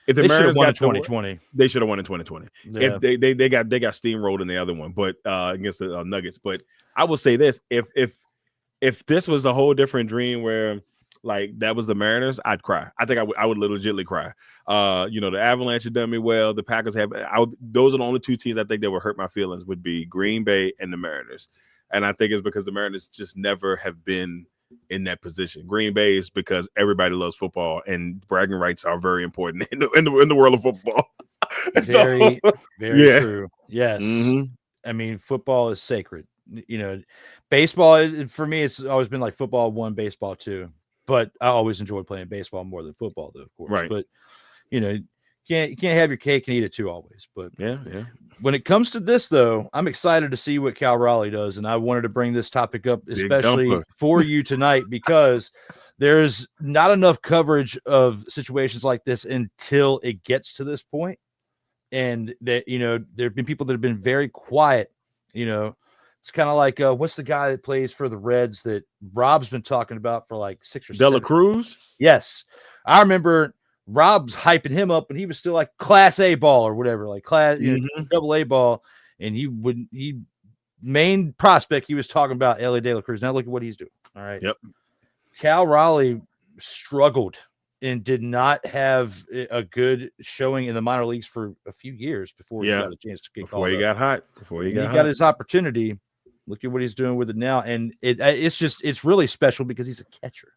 If the Mariners got 2020, they should have won in 2020. Yeah. If they got steamrolled in the other one, but against the Nuggets. But I will say this: if this was a whole different dream where, like, that was the Mariners, I'd cry. I think I would legitimately cry. The Avalanche have done me well. The Packers have. Those are the only 2 teams I think that would hurt my feelings, would be Green Bay and the Mariners. And I think it's because the Mariners just never have been in that position. Green Bay is because everybody loves football, and bragging rights are very important in the world of football. Very true. Yes. Mm-hmm. I mean, football is sacred. Baseball, for me, it's always been like football 1, baseball 2. But I always enjoyed playing baseball more than football, though, of course. Right. But, you can't have your cake and eat it too always. But yeah. When it comes to this, though, I'm excited to see what Cal Raleigh does. And I wanted to bring this topic up, especially for you tonight, because there's not enough coverage of situations like this until it gets to this point. And that, there have been people that have been very quiet. It's kind of like, what's the guy that plays for the Reds that Rob's been talking about for like 6 or 7 Dela Cruz? Yes. I remember Rob's hyping him up when he was still like class A ball or whatever, like double A ball. And he main prospect, he was talking about Ellie De La Cruz. Now look at what he's doing. All right. Yep. Cal Raleigh struggled and did not have a good showing in the minor leagues for a few years before he got a chance to get before he got hot. Before he got his opportunity. Look at what he's doing with it now. And it's really special because he's a catcher.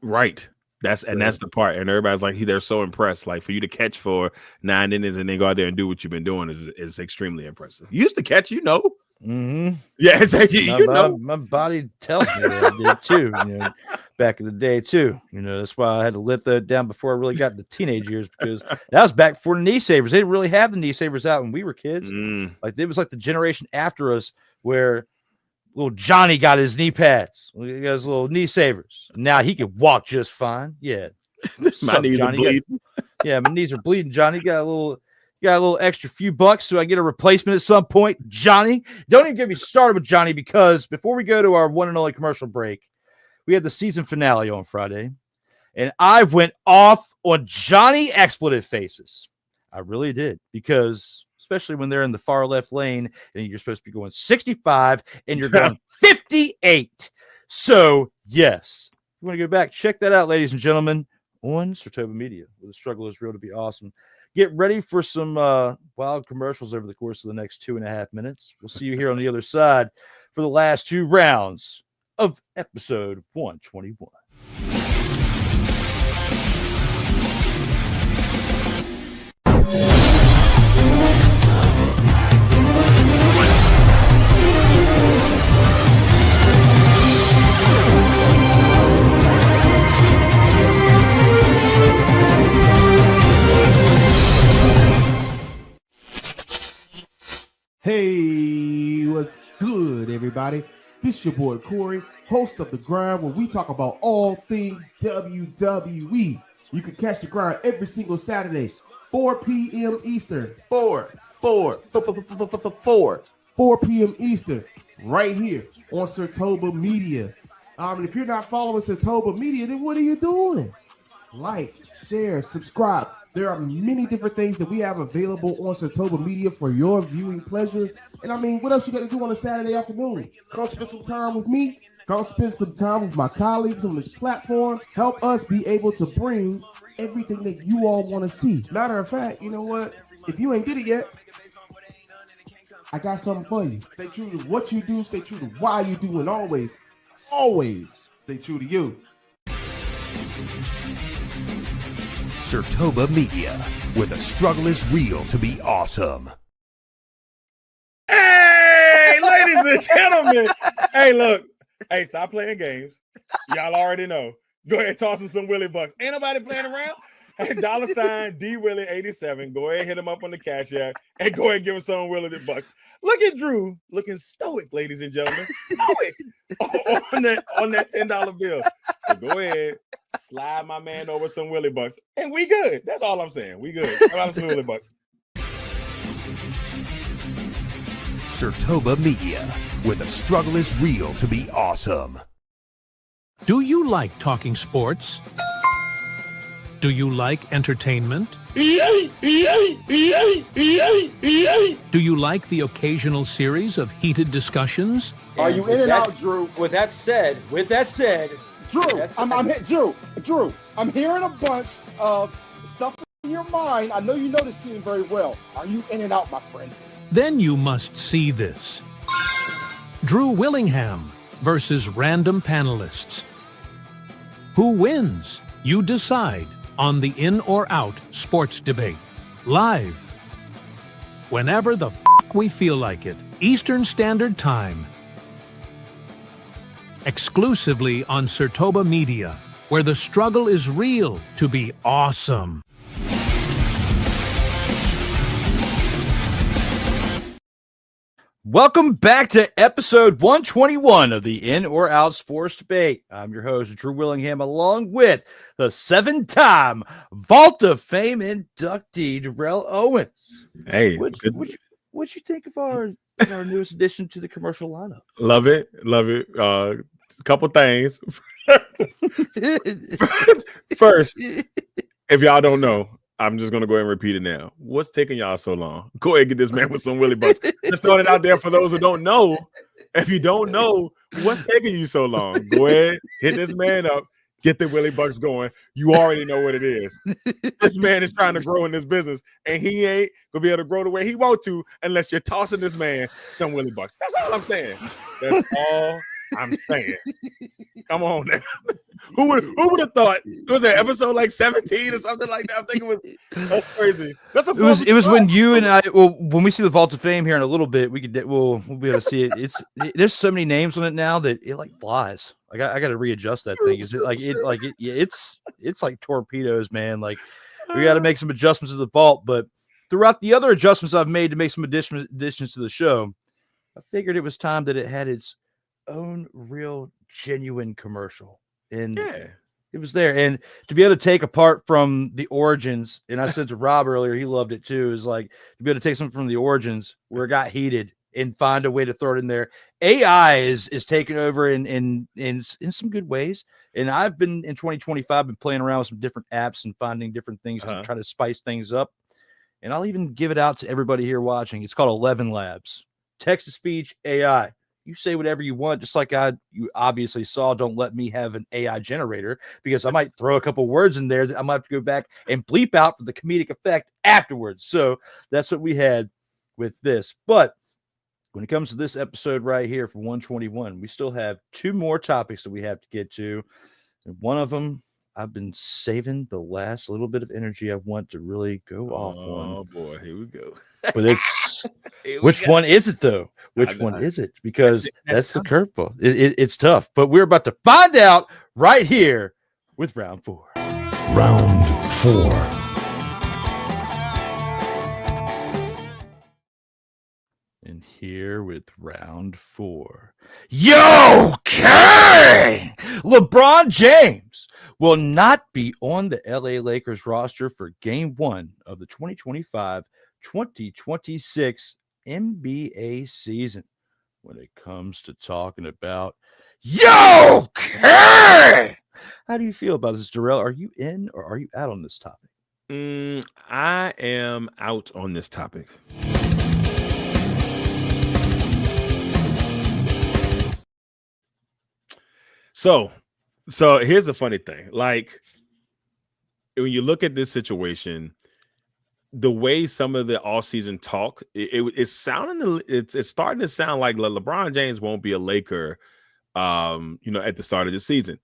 Right. That's the part. And everybody's like, they're so impressed. Like, for you to catch for 9 innings and then go out there and do what you've been doing is extremely impressive. You used to catch, Mm-hmm. Yeah, it's my body tells me that I did too. Back in the day too. That's why I had to let that down before I really got into teenage years, because that was back before the knee savers. They didn't really have the knee savers out when we were kids. Like, it was like the generation after us where little Johnny got his knee pads. He got his little knee savers. Now he can walk just fine. Yeah. My knees are bleeding. Yeah, my knees are bleeding, Johnny. Got a little extra few bucks so I get a replacement at some point. Johnny, don't even get me started with Johnny, because before we go to our one and only commercial break, we had the season finale on Friday, and I went off on Johnny expletive faces. I really did, because especially when they're in the far left lane and you're supposed to be going 65 and you're going 58. So, yes, you want to go back, check that out, ladies and gentlemen, on SIRTOBA Media, where the struggle is real to be awesome. Get ready for some wild commercials over the course of the next 2.5 minutes. We'll see you here on the other side for the last 2 rounds of episode 121. Hey, what's good, everybody? This is your boy Corey, host of The Grind, where we talk about all things WWE. You can catch The Grind every single Saturday, 4 p.m. Eastern. 4 p.m. Eastern, right here on SIRTOBA Media. If you're not following SIRTOBA Media, then what are you doing? Like, share, subscribe. There are many different things that we have available on SIRTOBA Media for your viewing pleasure. And what else you got to do on a Saturday afternoon? Come spend some time with me. Come spend some time with my colleagues on this platform. Help us be able to bring everything that you all want to see. Matter of fact, you know what? If you ain't did it yet, I got something for you. Stay true to what you do. Stay true to why you do. And always stay true to you. SIRTOBA Media, where the struggle is real to be awesome. Hey, ladies and gentlemen. Hey, look. Hey, stop playing games. Y'all already know. Go ahead and toss him some Willie bucks. Ain't nobody playing around. Hey, $sign DWillie87. Go ahead and hit him up on the Cash App and go ahead and give him some Willie bucks. Look at Drew looking stoic, ladies and gentlemen. Stoic on that $10 bill. So go ahead, slide my man over some Willie bucks, and we good. That's all I'm saying. We good. Slide some Willie bucks. SIRTOBA Media, where the struggle is real to be awesome. Do you like talking sports? Do you like entertainment? Do you like the occasional series of heated discussions? Are you in and out, Drew? With that said, Drew, I'm hearing a bunch of stuff in your mind. I know you know this team very well. Are you in and out, my friend? Then you must see this. Drew Willingham versus random panelists. Who wins? You decide on the In or Out Sports Debate. Live. Whenever the we feel like it. Eastern Standard Time. Exclusively on SIRTOBA Media. where the struggle is real to be awesome. Welcome back to episode 121 of the In or Out Sports Debate. I'm your host, Drew Willingham, along with the 7-time Vault of Fame inductee, Darrell Owens. Hey, what'd you think of our newest addition to the commercial lineup? Love it. A couple things. First, if y'all don't know, I'm just gonna go ahead and repeat it now. What's taking y'all so long? Go ahead and get this man with some Willie Bucks. Just throwing it out there for those who don't know. If you don't know, what's taking you so long? Go ahead, hit this man up, get the Willie Bucks going. You already know what it is. This man is trying to grow in this business, and he ain't gonna be able to grow the way he want to unless you're tossing this man some Willie Bucks. That's all I'm saying. That's all I'm saying. Come on now. Who would have thought? It was an episode like 17 or something like that. I think that's crazy. It was when you and I, when we see the Vault of Fame here in a little bit, we'll be able to see it. There's so many names on it now that it like flies. Like I got to readjust that thing. Is it like it's like torpedoes, man. Like we got to make some adjustments to the vault, but throughout the other adjustments I've made to make some additions to the show, I figured it was time that it had its own real genuine commercial. And it was there. And to be able to take apart from the origins, and I said to Rob earlier, he loved it too, is like to be able to take something from the origins where it got heated and find a way to throw it in there. AI is taking over in some good ways. And I've been in 2025 been playing around with some different apps and finding different things to try to spice things up. And I'll even give it out to everybody here watching. It's called 11 Labs. Text to speech AI. You say whatever you want, just like you obviously saw. Don't let me have an AI generator because I might throw a couple words in there that I might have to go back and bleep out for the comedic effect afterwards. So that's what we had with this. But when it comes to this episode right here for 121, we still have 2 more topics that we have to get to. And one of them, I've been saving the last little bit of energy I want to really go off on. Oh boy, here we go. But it's which one is it though? Which one is it? Because that's the curveball. It's tough, but we're about to find out right here with round 4. Round 4. And here with round 4. Okay! LeBron James will not be on the LA Lakers roster for Game 1 of the 2025-2026 NBA season. When it comes to talking about okay! How do you feel about this, Darrell? Are you in or are you out on this topic? I am out on this topic. So here's the funny thing. Like, when you look at this situation, the way some of the offseason talk, it's starting to sound like LeBron James won't be a Laker, at the start of the season.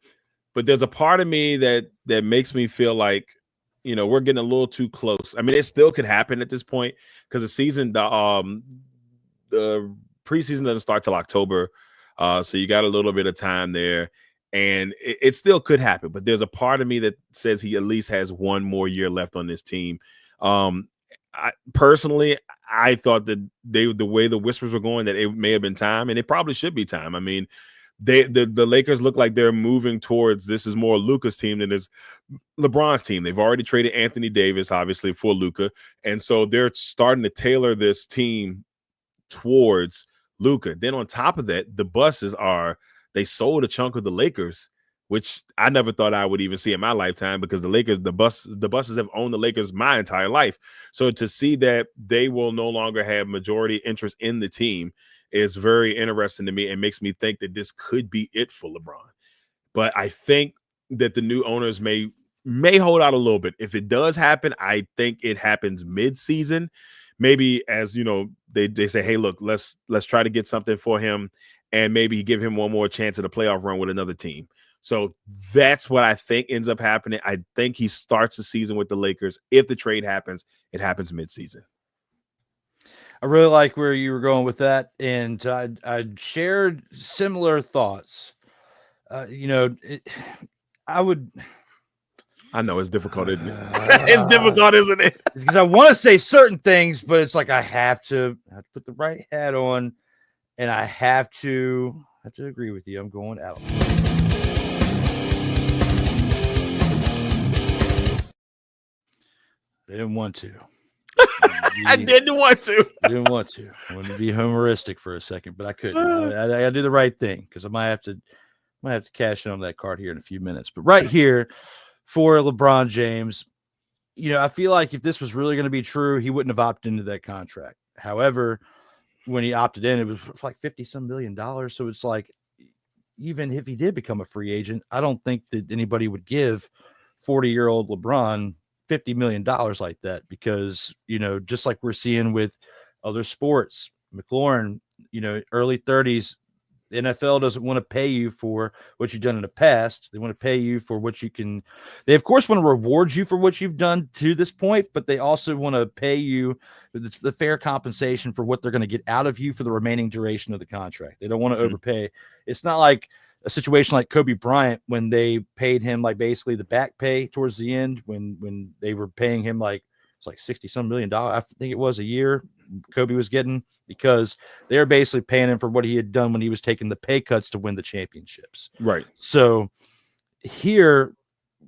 But there's a part of me that makes me feel like, we're getting a little too close. I mean, it still could happen at this point because the preseason doesn't start till October. So you got a little bit of time there. And it still could happen, but there's a part of me that says he at least has one more year left on this team. I personally thought that the way the whispers were going, that it may have been time, and it probably should be time. I mean, the Lakers look like they're moving towards this is more Luka's team than is LeBron's team. They've already traded Anthony Davis, obviously, for Luka, and so they're starting to tailor this team towards Luka. Then on top of that, the buses they sold a chunk of the Lakers, which I never thought I would even see in my lifetime because the buses have owned the Lakers my entire life. So to see that they will no longer have majority interest in the team is very interesting to me and makes me think that this could be it for LeBron. But I think that the new owners may hold out a little bit. If it does happen, I think it happens mid-season. Maybe as they say, hey, look, let's try to get something for him. And maybe give him one more chance at a playoff run with another team. So that's what I think ends up happening. I think he starts the season with the Lakers. If the trade happens, it happens midseason. I really like where you were going with that. And I shared similar thoughts. I would. I know it's difficult, isn't it? It's difficult, isn't it? Because I want to say certain things, but it's like I have to put the right hat on, and I have to agree with you. I'm going out. I didn't want to. I didn't want to. I didn't want to. I wanted to be homeristic for a second, but I couldn't. I got to do the right thing because I might have to cash in on that card here in a few minutes. But right here for LeBron James, I feel like if this was really going to be true, he wouldn't have opted into that contract. However, when he opted in, it was for like $50-some million. So it's like, even if he did become a free agent, I don't think that anybody would give 40-year-old LeBron $50 million like that, because, just like we're seeing with other sports, McLaurin, early 30s, the NFL doesn't want to pay you for what you've done in the past. They want to pay you for what you can. They, of course, want to reward you for what you've done to this point, but they also want to pay you the fair compensation for what they're going to get out of you for the remaining duration of the contract. They don't want to overpay. It's not like a situation like Kobe Bryant when they paid him like basically the back pay towards the end when they were paying him like it's like $60-some million. I think it was a year Kobe was getting, because they were basically paying him for what he had done when he was taking the pay cuts to win the championships. Right. So here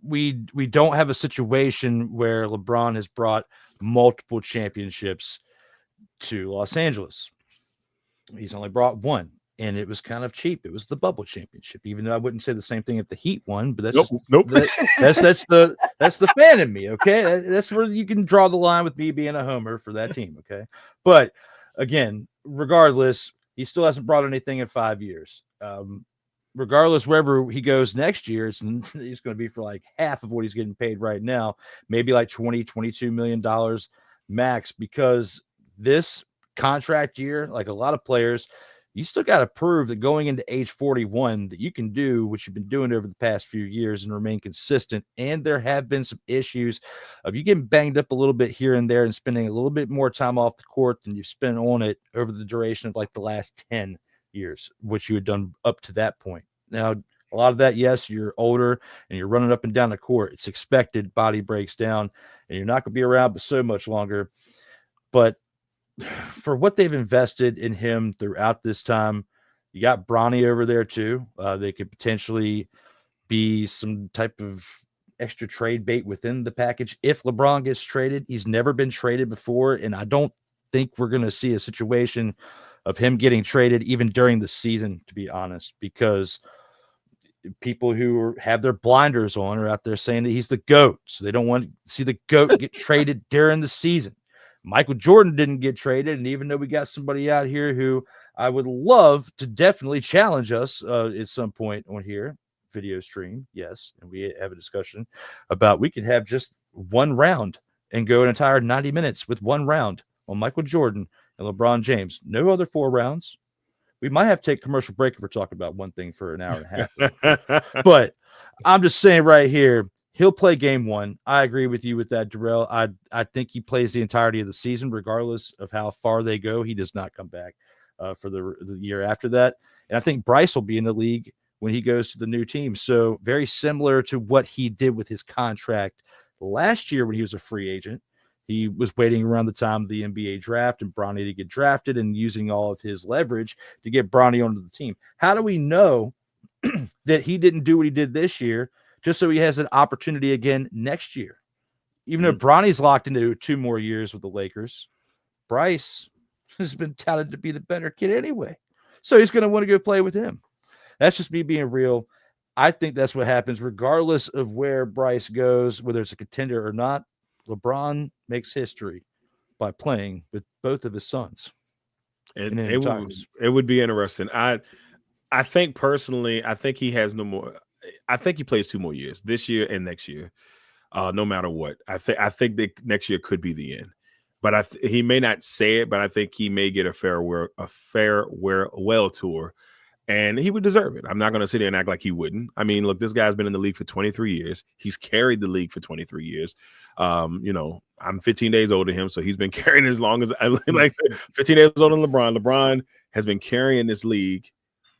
we don't have a situation where LeBron has brought multiple championships to Los Angeles. He's only brought one, and it was kind of cheap. It was the bubble championship, even though I wouldn't say the same thing if the Heat won, but that's that's the fan in me. Okay. That's where you can draw the line with me being a homer for that team. Okay. But again, regardless, he still hasn't brought anything in 5 years. Regardless, wherever he goes next year, he's going to be for like half of what he's getting paid right now, maybe like $22 million max, because this contract year, like a lot of players, you still got to prove that going into age 41 that you can do what you've been doing over the past few years and remain consistent. And there have been some issues of you getting banged up a little bit here and there and spending a little bit more time off the court than you've spent on it over the duration of like the last 10 years, which you had done up to that point. Now, a lot of that, yes, you're older and you're running up and down the court. It's expected, body breaks down, and you're not going to be around but so much longer. But for what they've invested in him throughout this time, you got Bronny over there too. They could potentially be some type of extra trade bait within the package if LeBron gets traded. He's never been traded before, and I don't think we're going to see a situation of him getting traded even during the season, to be honest, because people who have their blinders on are out there saying that he's the GOAT. So they don't want to see the GOAT get traded during the season. Michael Jordan didn't get traded, and even though we got somebody out here who I would love to definitely challenge us at some point on here, video stream, yes, and we have a discussion about we could have just one round and go an entire 90 minutes with one round on Michael Jordan and LeBron James. No other 4 rounds. We might have to take a commercial break if we're talking about one thing for an hour and a half. But I'm just saying right here, he'll play game 1. I agree with you with that, Darrell. I think he plays the entirety of the season, regardless of how far they go. He does not come back for the year after that. And I think Bryce will be in the league when he goes to the new team. So very similar to what he did with his contract last year when he was a free agent. He was waiting around the time of the NBA draft and Bronny to get drafted and using all of his leverage to get Bronny onto the team. How do we know that he didn't do what he did this year just so he has an opportunity again next year? Even though Bronny's locked into 2 more years with the Lakers, Bryce has been touted to be the better kid anyway. So he's going to want to go play with him. That's just me being real. I think that's what happens regardless of where Bryce goes, whether it's a contender or not. LeBron makes history by playing with both of his sons. It would be interesting. I think personally, I think he has no more. I think he plays 2 more years, this year and next year, no matter what. I think that next year could be the end, but he may not say it, but I think he may get a farewell tour, and he would deserve it. I'm not going to sit here and act like he wouldn't. I mean, look, this guy's been in the league for 23 years. He's carried the league for 23 years. I'm 15 days older than him, so he's been carrying as long as like 15 days older than LeBron. LeBron has been carrying this league.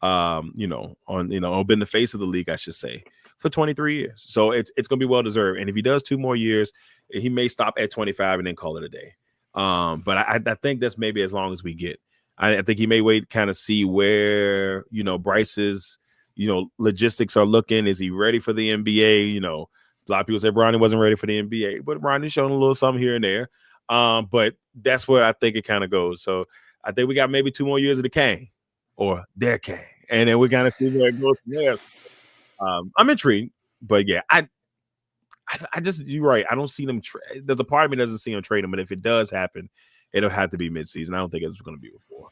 Or been the face of the league, I should say, for 23 years. So it's going to be well deserved. And if he does 2 more years, he may stop at 25 and then call it a day. But I think that's maybe as long as we get. I think he may wait, kind of see where, Bryce's, logistics are looking. Is he ready for the NBA? A lot of people say Bronny wasn't ready for the NBA, but Bronny's shown a little something here and there. But that's where I think it kind of goes. So I think we got maybe 2 more years of the Kang or their Kang. And then we kind of see where it goes from there. I'm intrigued, but yeah, I just, you're right. I don't see them. There's a part of me that doesn't see them trade him, but if it does happen, it'll have to be midseason. I don't think it's going to be before.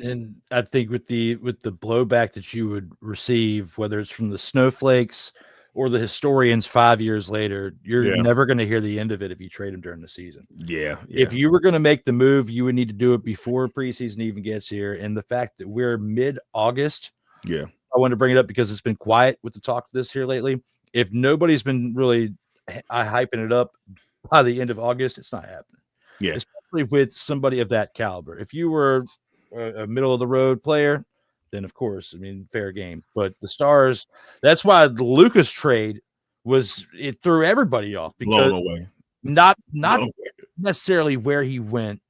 And I think with the blowback that you would receive, whether it's from the snowflakes or the historians 5 years later, you're never going to hear the end of it if you trade him during the season. Yeah. If you were going to make the move, you would need to do it before preseason even gets here. And the fact that we're mid-August, I want to bring it up because it's been quiet with the talk of this here lately. If nobody's been really hyping it up by the end of August, it's not happening. Yeah. Especially with somebody of that caliber. If you were a middle-of-the-road player, then, of course, I mean, fair game. But the Stars, that's why the Lucas trade it threw everybody off. Because blown away. Not necessarily where he went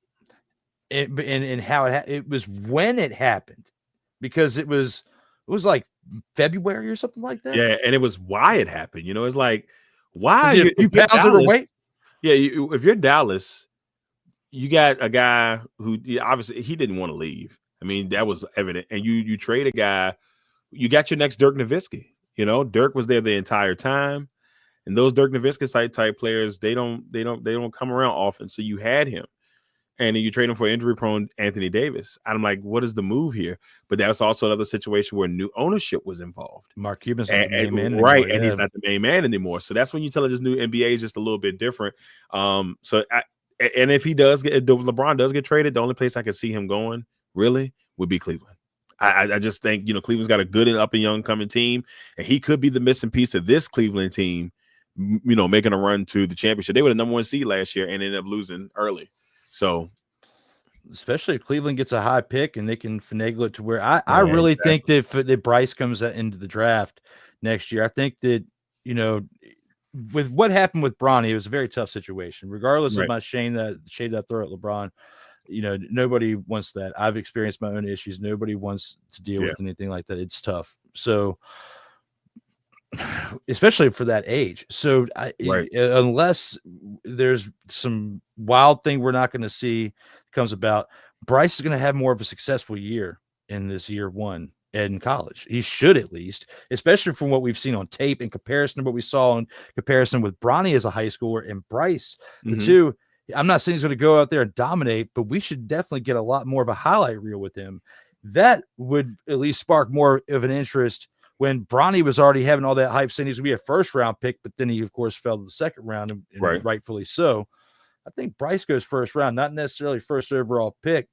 and how it was when it happened. Because it was like February or something like that. Yeah, and it was why it happened. It's like, why? If you pounds overweight? Yeah, if you're Dallas, you got a guy who obviously he didn't want to leave. I mean, that was evident. And you trade a guy, you got your next Dirk Nowitzki. Dirk was there the entire time. And those Dirk Nowitzki type players, they don't come around often. So you had him. And then you trade him for injury-prone Anthony Davis. I'm like, what is the move here? But that was also another situation where new ownership was involved. Mark Cuban's not the main man right, anymore. And he's not the main man anymore. So that's when you tell him this new NBA is just a little bit different. And if LeBron does get traded, the only place I could see him going really would be Cleveland. I just think Cleveland's got a good and up and young coming team, and he could be the missing piece of this Cleveland team. Making a run to the championship. They were the number 1 seed last year and ended up losing early. So, especially if Cleveland gets a high pick and they can finagle it to where I really think that Bryce comes into the draft next year. I think that, with what happened with Bronny, it was a very tough situation. Regardless of my shade that I throw at LeBron, nobody wants that. I've experienced my own issues. Nobody wants to deal with anything like that. It's tough. So, especially for that age. So unless there's some wild thing we're not going to see comes about, Bryce is going to have more of a successful year in this year 1 in college. He should, at least, especially from what we've seen on tape in comparison to what we saw in comparison with Bronny as a high schooler and Bryce. The two, I'm not saying he's going to go out there and dominate, but we should definitely get a lot more of a highlight reel with him. That would at least spark more of an interest. When Bronny was already having all that hype saying he's going to be a first-round pick, but then he, of course, fell to the second round, and rightfully so. I think Bryce goes first round, not necessarily first overall pick,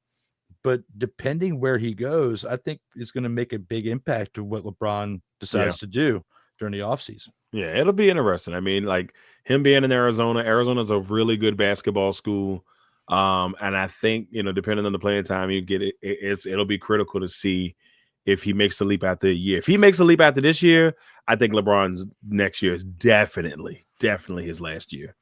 but depending where he goes, I think it's going to make a big impact to what LeBron decides to do during the offseason. Yeah, it'll be interesting. I mean, like him being in Arizona's a really good basketball school. And I think, depending on the playing time you get, it'll be critical to see if he makes the leap after a year. If he makes the leap after this year, I think LeBron's next year is definitely his last year.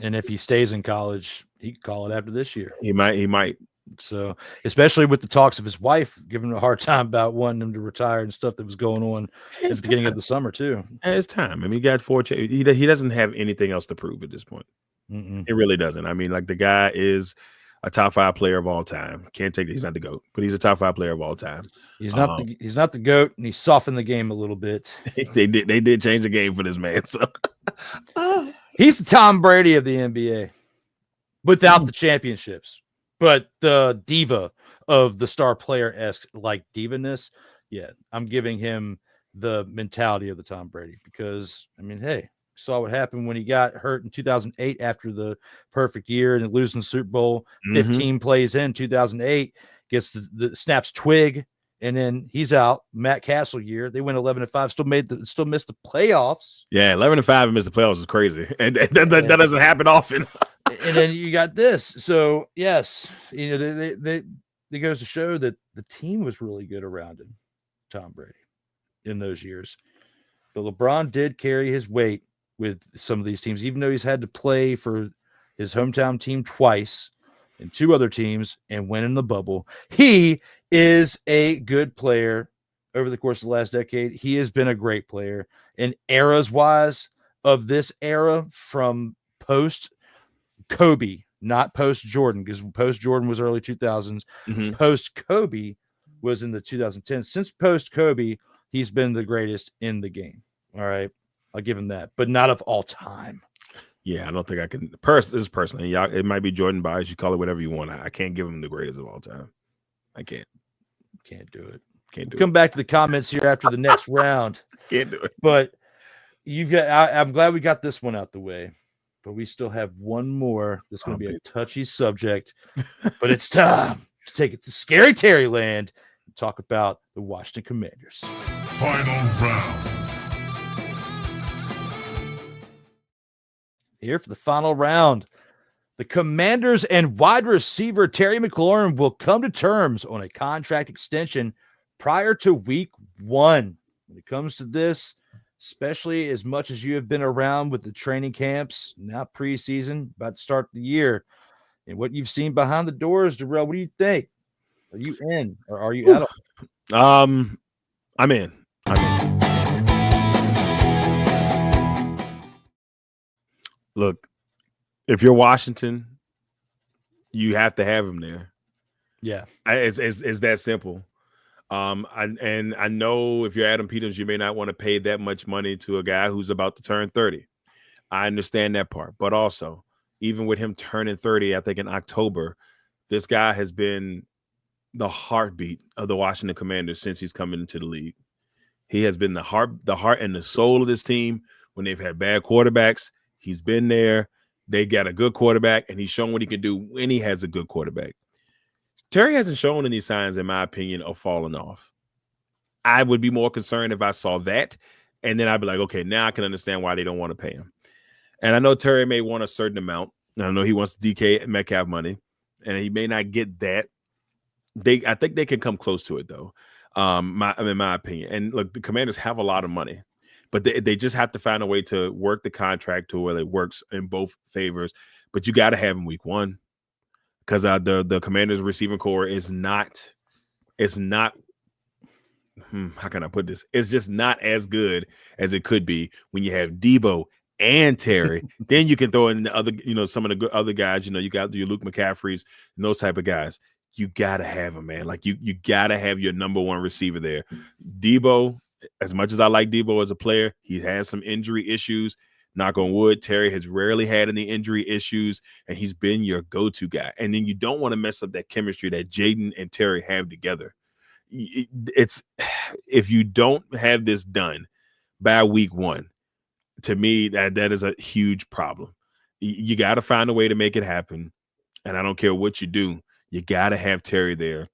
And if he stays in college, he can call it after this year. He might. So, especially with the talks of his wife giving him a hard time about wanting him to retire and stuff that was going on at the beginning of the summer too. It's time. I mean, he got 4. He doesn't have anything else to prove at this point. He really doesn't. I mean, like the guy is a top 5 player of all time. Can't take it. He's not the GOAT, but he's a top 5 player of all time. He's not the GOAT, and he softened the game a little bit. They did change the game for this man. So he's the Tom Brady of the NBA without the championships, but the diva of the star player-esque like diva-ness. Yeah, I'm giving him the mentality of the Tom Brady because, I mean, hey, saw what happened when he got hurt in 2008 after the perfect year and losing the Super Bowl. 15 plays in 2008, gets the snaps twig, and then he's out. Matt Castle year, they went 11-5, still missed the playoffs. Yeah, 11-5 and missed the playoffs is crazy, and that doesn't happen often. And then you got this. So yes, they goes to show that the team was really good around him, Tom Brady, in those years. But LeBron did carry his weight with some of these teams, even though he's had to play for his hometown team twice and 2 other teams and win in the bubble. He is a good player over the course of the last decade. He has been a great player. And eras-wise of this era, from post-Kobe, not post-Jordan, because post-Jordan was early 2000s. Mm-hmm. Post-Kobe was in the 2010s. Since post-Kobe, he's been the greatest in the game. All right. I'll give him that, but not of all time. Yeah, I don't think I can. This is personally, y'all. It might be Jordan bias. You call it whatever you want. I can't give him the greatest of all time. I can't. Can't do it. Can't do Come it. back to the comments here after the next round. Can't do it. But you've got. I'm glad we got this one out the way. But we still have one more. That's going to be a touchy subject. But it's time to take it to Scary Terry land and talk about the Washington Commanders. Final round. Here for the final round, the Commanders and wide receiver Terry McLaurin will come to terms on a contract extension prior to week 1. When it comes to this, especially as much as you have been around with the training camps, now preseason, about to start the year, and what you've seen behind the doors, Darrell, what do you think? Are you in or are you out? I'm in. Look, if you're Washington, you have to have him there. Yeah, it's that simple. I know if you're Adam Peters, you may not want to pay that much money to a guy who's about to turn 30. I understand that part, but also, even with him turning 30, I think in October, this guy has been the heartbeat of the Washington Commanders since he's coming into the league. He has been the heart and the soul of this team when they've had bad quarterbacks. He's been there. They got a good quarterback, and he's shown what he can do when he has a good quarterback. Terry hasn't shown any signs, in my opinion, of falling off. I would be more concerned if I saw that, and then I'd be like, okay, now I can understand why they don't want to pay him. And I know Terry may want a certain amount. And I know he wants DK Metcalf money, and he may not get that. I think they can come close to it, though, in my opinion. And look, the Commanders have a lot of money. But they just have to find a way to work the contract to where it works in both favors. But you got to have him week 1 because the Commanders receiving core is not. It's not. How can I put this? It's just not as good as it could be when you have Debo and Terry. Then you can throw in the other, some of the other guys. You got your Luke McCaffreys and those type of guys. You got to have them, man. Like you got to have your number 1 receiver there. Debo. As much as I like Debo as a player, he has some injury issues. Knock on wood, Terry has rarely had any injury issues, and he's been your go-to guy. And then you don't want to mess up that chemistry that Jaden and Terry have together. It's if you don't have this done by week 1, to me, that is a huge problem. You got to find a way to make it happen. And I don't care what you do, you got to have Terry there.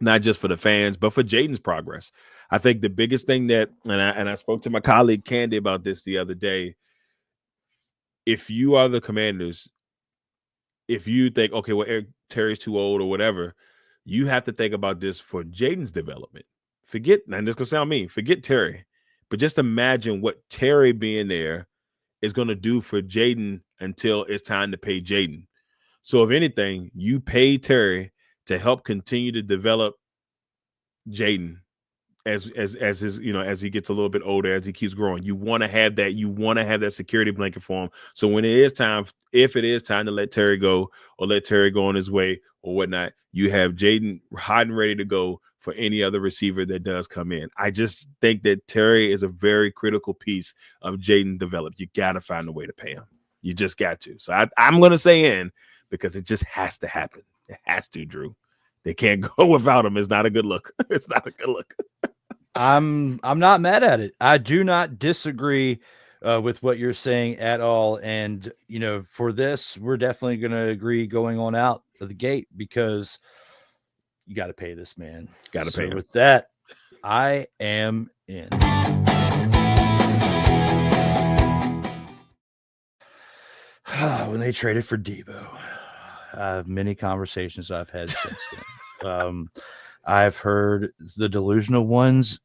Not just for the fans, but for Jaden's progress. I think the biggest thing that, and I spoke to my colleague Candy about this the other day. If you are the Commanders, if you think, okay, well, Terry's too old or whatever, you have to think about this for Jaden's development. Forget, and this is gonna sound mean, forget Terry, but just imagine what Terry being there is going to do for Jaden until it's time to pay Jaden. So if anything, you pay Terry to help continue to develop Jaden as his, as he gets a little bit older, as he keeps growing. You want to have that. You want to have that security blanket for him. So when it is time, if it is time to let Terry go or let Terry go on his way or whatnot, you have Jaden hot and ready to go for any other receiver that does come in. I just think that Terry is a very critical piece of Jaden development. You got to find a way to pay him. You just got to. So I'm going to say in because it just has to happen. It has to, Drew. They can't go without him. It's not a good look. It's not a good look. I'm not mad at it. I do not disagree with what you're saying at all. And, for this, we're definitely going to agree going on out of the gate because you got to pay this man. Got to pay him. With that, I am in. When they traded for Debo, many conversations I've had since then. I've heard the delusional ones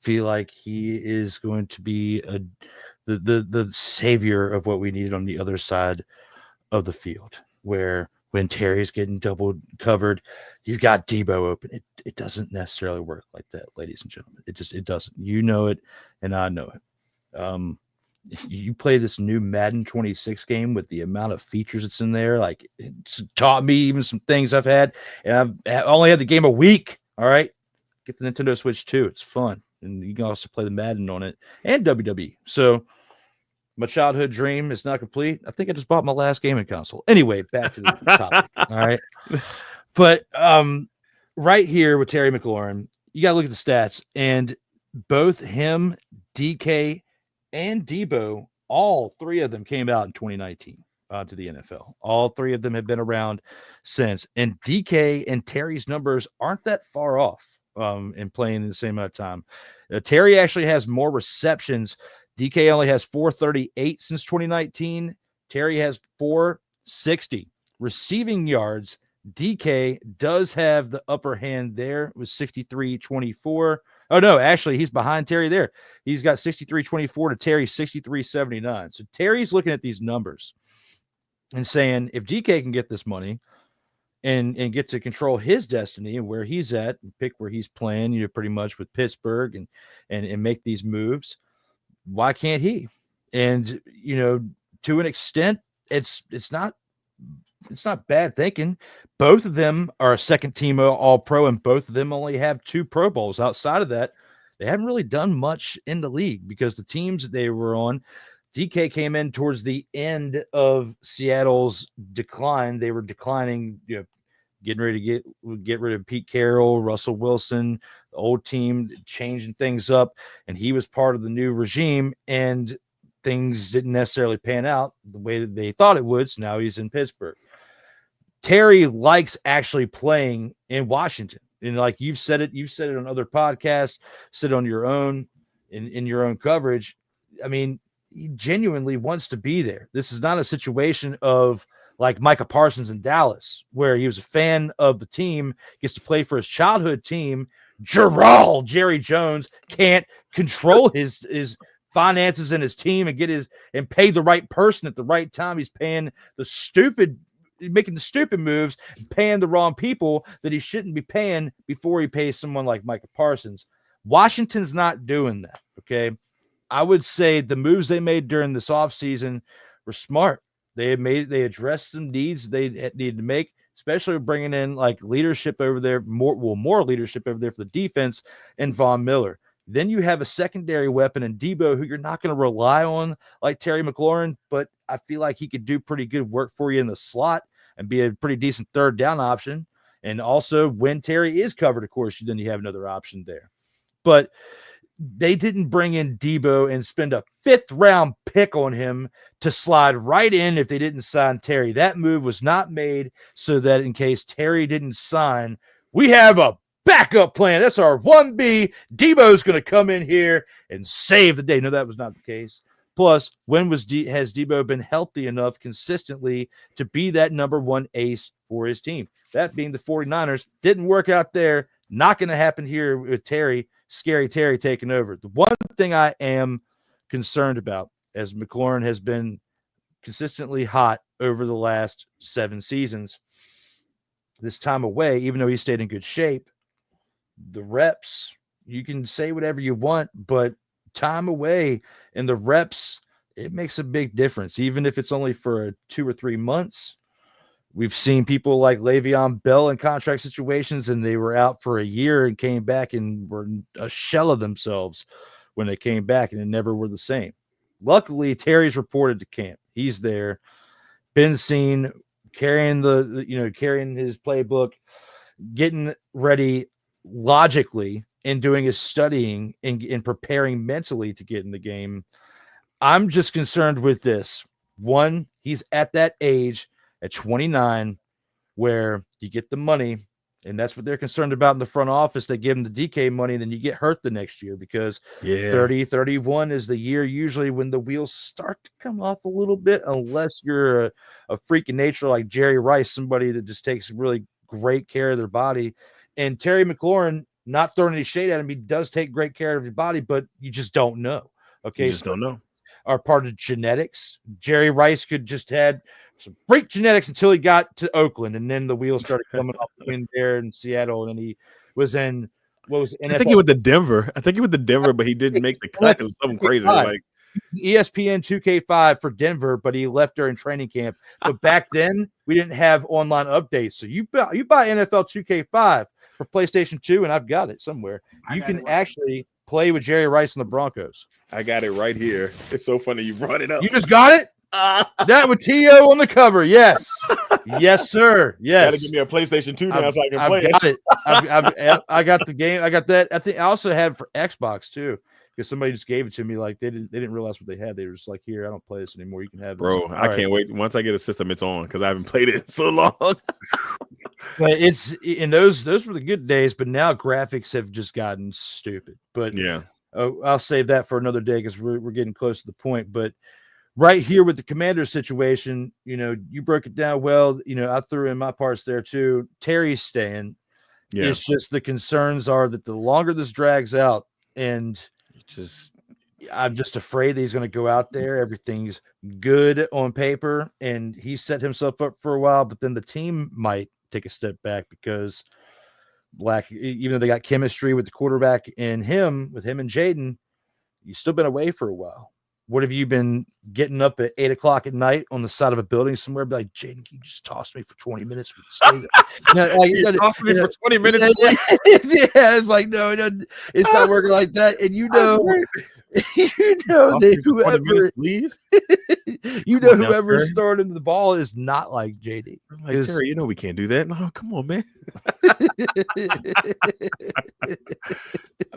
feel like he is going to be the savior of what we needed on the other side of the field, where when Terry's getting double covered, you got Debo open. It doesn't necessarily work like that, ladies and gentlemen. It doesn't. You know it, and I know it. You play this new Madden 26 game with the amount of features that's in there. Like, it's taught me even some things I've had, and I've only had the game a week. All right, get the Nintendo Switch 2. It's fun, and you can also play the Madden on it and WWE. So my childhood dream is not complete. I think I just bought my last gaming console. Anyway, back to the topic. All right. But right here with Terry McLaurin, you got to look at the stats. And both him, DK, and Debo, all three of them came out in 2019 to the NFL. All three of them have been around since. And DK and Terry's numbers aren't that far off in playing in the same amount of time. Terry actually has more receptions. DK only has 438 since 2019. Terry has 460. Receiving yards, DK does have the upper hand there with 63-24. Oh, no, actually, he's behind Terry there. He's got 63-24 to Terry's 63-79. So Terry's looking at these numbers and saying, if DK can get this money and get to control his destiny and where he's at and pick where he's playing, pretty much with Pittsburgh and make these moves, why can't he? And, to an extent, it's not bad thinking. Both of them are a second team All-Pro, and both of them only have 2 Pro Bowls. Outside of that, they haven't really done much in the league because the teams that they were on, DK came in towards the end of Seattle's decline. They were declining, getting ready to get rid of Pete Carroll, Russell Wilson, the old team, changing things up, and he was part of the new regime, and things didn't necessarily pan out the way that they thought it would. So now he's in Pittsburgh. Terry likes actually playing in Washington, and like you've said it on other podcasts, said on your own in your own coverage. I mean, he genuinely wants to be there. This is not a situation of like Micah Parsons in Dallas, where he was a fan of the team, gets to play for his childhood team. Jerry Jones can't control his finances and his team and pay the right person at the right time. He's paying making the stupid moves, paying the wrong people that he shouldn't be paying before he pays someone like Micah Parsons. Washington's not doing that. Okay. I would say the moves they made during this offseason were smart. They addressed some needs they needed to make, especially bringing in like leadership over there, more leadership over there for the defense and Von Miller. Then you have a secondary weapon in Debo, who you're not going to rely on like Terry McLaurin, but I feel like he could do pretty good work for you in the slot and be a pretty decent third down option. And also when Terry is covered, of course, then you have another option there. But they didn't bring in Debo and spend a 5th round pick on him to slide right in if they didn't sign Terry. That move was not made so that in case Terry didn't sign, we have a backup plan. That's our 1B. Debo's going to come in here and save the day. No, that was not the case. Plus, when has Debo been healthy enough consistently to be that number 1 ace for his team? That being the 49ers. Didn't work out there. Not going to happen here with Terry. Scary Terry taking over. The one thing I am concerned about, as McLaurin has been consistently hot over the last 7 seasons, this time away, even though he stayed in good shape, the reps, you can say whatever you want, but time away and the reps, it makes a big difference. Even if it's only for 2 or 3 months. We've seen people like Le'Veon Bell in contract situations, and they were out for a year and came back and were a shell of themselves when they came back, and they never were the same. Luckily, Terry's reported to camp. He's there, been seen carrying carrying his playbook, getting ready logically and doing his studying and preparing mentally to get in the game. I'm just concerned with this. One, he's at that age at 29 where you get the money, and that's what they're concerned about in the front office. They give him the DK money, and then you get hurt the next year because 30, 31 is the year usually when the wheels start to come off a little bit, unless you're a freak of nature like Jerry Rice, somebody that just takes really great care of their body. And Terry McLaurin, Not throwing any shade at him. He does take great care of his body, but you just don't know. Okay. You just don't know. Are part of genetics. Jerry Rice could just had some freak genetics until he got to Oakland, and then the wheels started coming off between there and Seattle, and he was in what was NFL? I think he went to Denver. But he didn't make the cut. It was something crazy. Like ESPN 2K5 for Denver, but he left during training camp. But back then, we didn't have online updates. So you buy NFL 2K5 for PlayStation 2, and I've got it somewhere. You can actually play with Jerry Rice and the Broncos. I got it right here. It's so funny you brought it up. You just got it? That with T.O. on the cover. Yes. Yes, sir. Yes. Got to give me a PlayStation 2 now so I can play got it. I got the game. I got that. I think I also had it for Xbox too, because somebody just gave it to me. Like they didn't realize what they had. They were just like, "Here, I don't play this anymore. You can have it." Bro, I can't wait. Once I get a system, it's on because I haven't played it in so long. But it's in those were the good days. But now graphics have just gotten stupid. But yeah, I'll save that for another day because we're getting close to the point. But right here with the Commander situation, you broke it down well. I threw in my parts there too. Terry's staying. Yeah. It's just the concerns are that the longer this drags out, and I'm just afraid that he's going to go out there. Everything's good on paper, and he set himself up for a while, but then the team might take a step back because even though they got chemistry with the quarterback and with him and Jaden, you've still been away for a while. What have you been getting up at 8:00 at night on the side of a building somewhere? Be like, Jaden, can you just toss me for 20 minutes? Toss me for 20 minutes. Yeah, it's like, no, it's not working like that. And whoever's throwing into the ball is not like JD. Like, Terry, we can't do that. No, come on, man.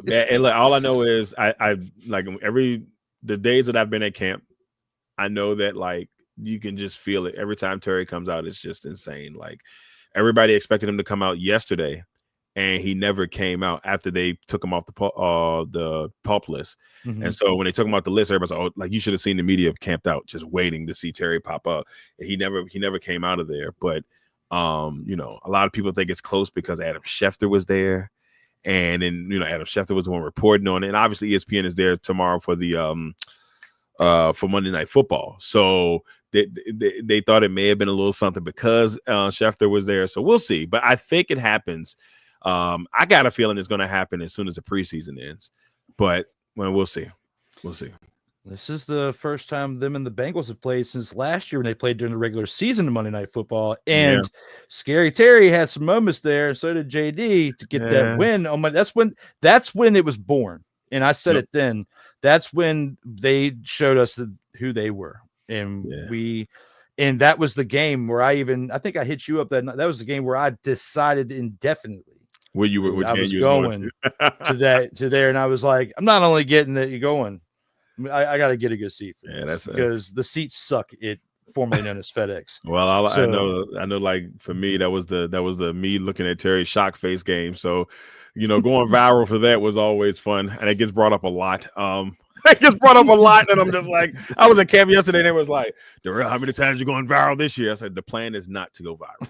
And all I know is I like the days that I've been at camp, I know that like you can just feel it every time Terry comes out. It's just insane. Like everybody expected him to come out yesterday, and he never came out after they took him off the PUP list. Mm-hmm. And so when they took him off the list, everybody's like, "Oh, like you should have seen the media camped out, just waiting to see Terry pop up." And he never came out of there. But a lot of people think it's close because Adam Schefter was there. And then, Adam Schefter was the one reporting on it. And obviously ESPN is there tomorrow for the for Monday Night Football. So they thought it may have been a little something because Schefter was there. So we'll see. But I think it happens. I got a feeling it's going to happen as soon as the preseason ends. But we'll see. We'll see. This is the first time them and the Bengals have played since last year when they played during the regular season of Monday Night Football. And Scary Terry had some moments there, and so did JD to get that win. That's when it was born. And I said it then. That's when they showed us who they were. And and that was the game where I think I hit you up that night. That was the game where I decided indefinitely where you were. I was going to there, and I was like, I'm not only getting that you're going. I got to get a good seat for this because the seats suck. Formerly known as FedEx. Well, I know. Like for me, that was the me looking at Terry's shock face game. So, going viral for that was always fun, and it gets brought up a lot. It gets brought up a lot, and I'm just like, I was at camp yesterday, and it was like, Darrell, how many times you going viral this year? I said the plan is not to go viral.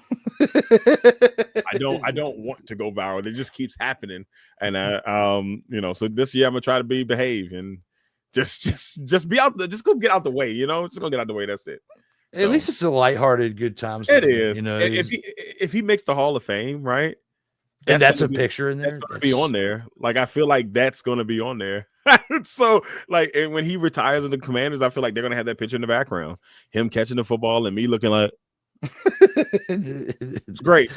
I don't want to go viral. It just keeps happening, and so this year I'm gonna try to behave and. Just be out. Just go get out the way. Just go get out the way. That's it. At least it's a lighthearted, good times. It is. If he makes the Hall of Fame, right? And that's a picture in there. That's going to be on there. Like I feel like that's going to be on there. So like, and when he retires in the Commanders, I feel like they're going to have that picture in the background, him catching the football and me looking like. It's great.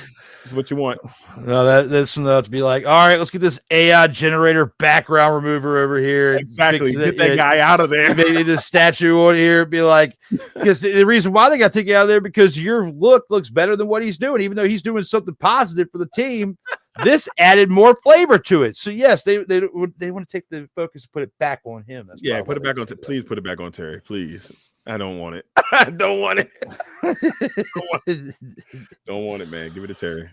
It's what you want. No, that's enough to be like, all right, let's get this AI generator background remover over here. Exactly. Get that guy out of there. Maybe the statue on here be like, because the reason why they got to take you out of there because your look looks better than what he's doing, even though he's doing something positive for the team. This added more flavor to it. So yes, they want to take the focus and put it back on him. That's put it back on. Please put it back on Terry. Please. I don't want it. I don't want it. Don't want it, man. Give it to Terry.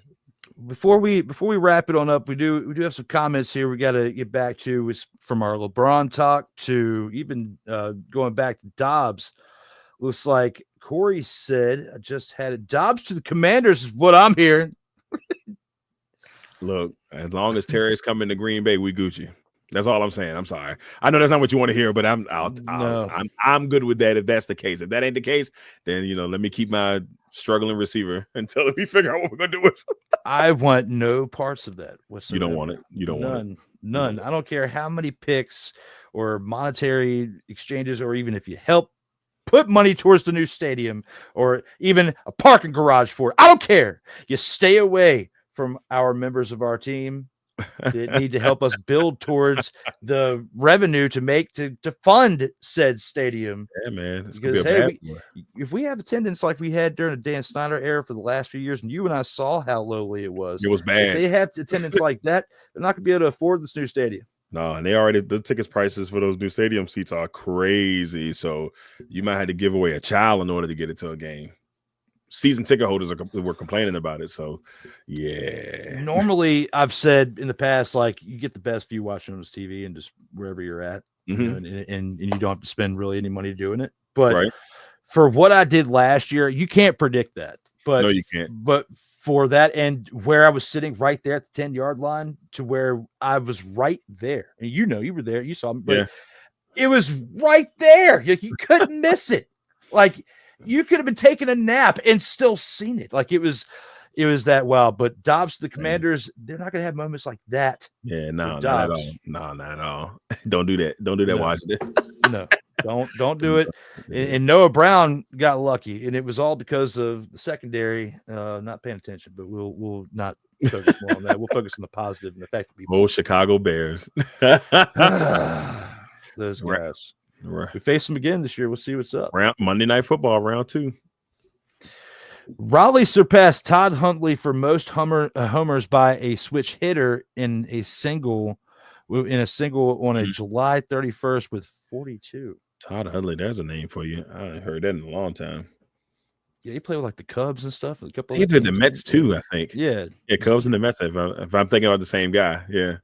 Before we wrap it on up, we do have some comments here we got to get back to from our LeBron talk to even going back to Doubs. Looks like Corey said, I just had it. Doubs to the Commanders is what I'm hearing. Look, as long as Terry's coming to Green Bay, we Gucci. That's all I'm saying. I'm sorry. I know that's not what you want to hear, but I'm good with that if that's the case. If that ain't the case, then let me keep my struggling receiver until we figure out what we're gonna do with him. I want no parts of that whatsoever. You don't want it. You don't want it. None. I don't care how many picks or monetary exchanges, or even if you help put money towards the new stadium or even a parking garage for it. I don't care. You stay away from our members of our team that need to help us build towards the revenue to fund said stadium. Yeah, man. Because if we have attendance like we had during the Dan Snyder era for the last few years, and you and I saw how lowly it was bad. If they have attendance like that, they're not going to be able to afford this new stadium. No, and the tickets prices for those new stadium seats are crazy. So you might have to give away a child in order to get into a game. Season ticket holders were complaining about it. So, yeah. Normally, I've said in the past, like, you get the best view watching on this TV and just wherever you're at, and you don't have to spend really any money doing it. But for what I did last year, you can't predict that. But no, you can't. But for that, and where I was sitting right there at the 10-yard line to where I was right there, and you were there, you saw me, but it was right there. You couldn't miss it. Like, you could have been taking a nap and still seen it. Like, it was that wow. But Doubs, the Commanders, they're not going to have moments like that. Yeah, no, not at all. No, not at all. Don't do that. Don't do that, Washington. No, don't do it. And Noah Brown got lucky, and it was all because of the secondary not paying attention. But we'll not focus more on that. We'll focus on the positive and the fact that people. Chicago Bears. Those guys. Right. We face them again this year. We'll see what's up. Monday Night Football, round 2. Raleigh surpassed Todd Huntley for most homers by a switch hitter in a single on a July 31st with 42. Todd Huntley, there's a name for you. I haven't heard that in a long time. Yeah, he played with like the Cubs and stuff. He did the Mets too, I think. Yeah, Cubs and the Mets. If I'm thinking about the same guy, yeah.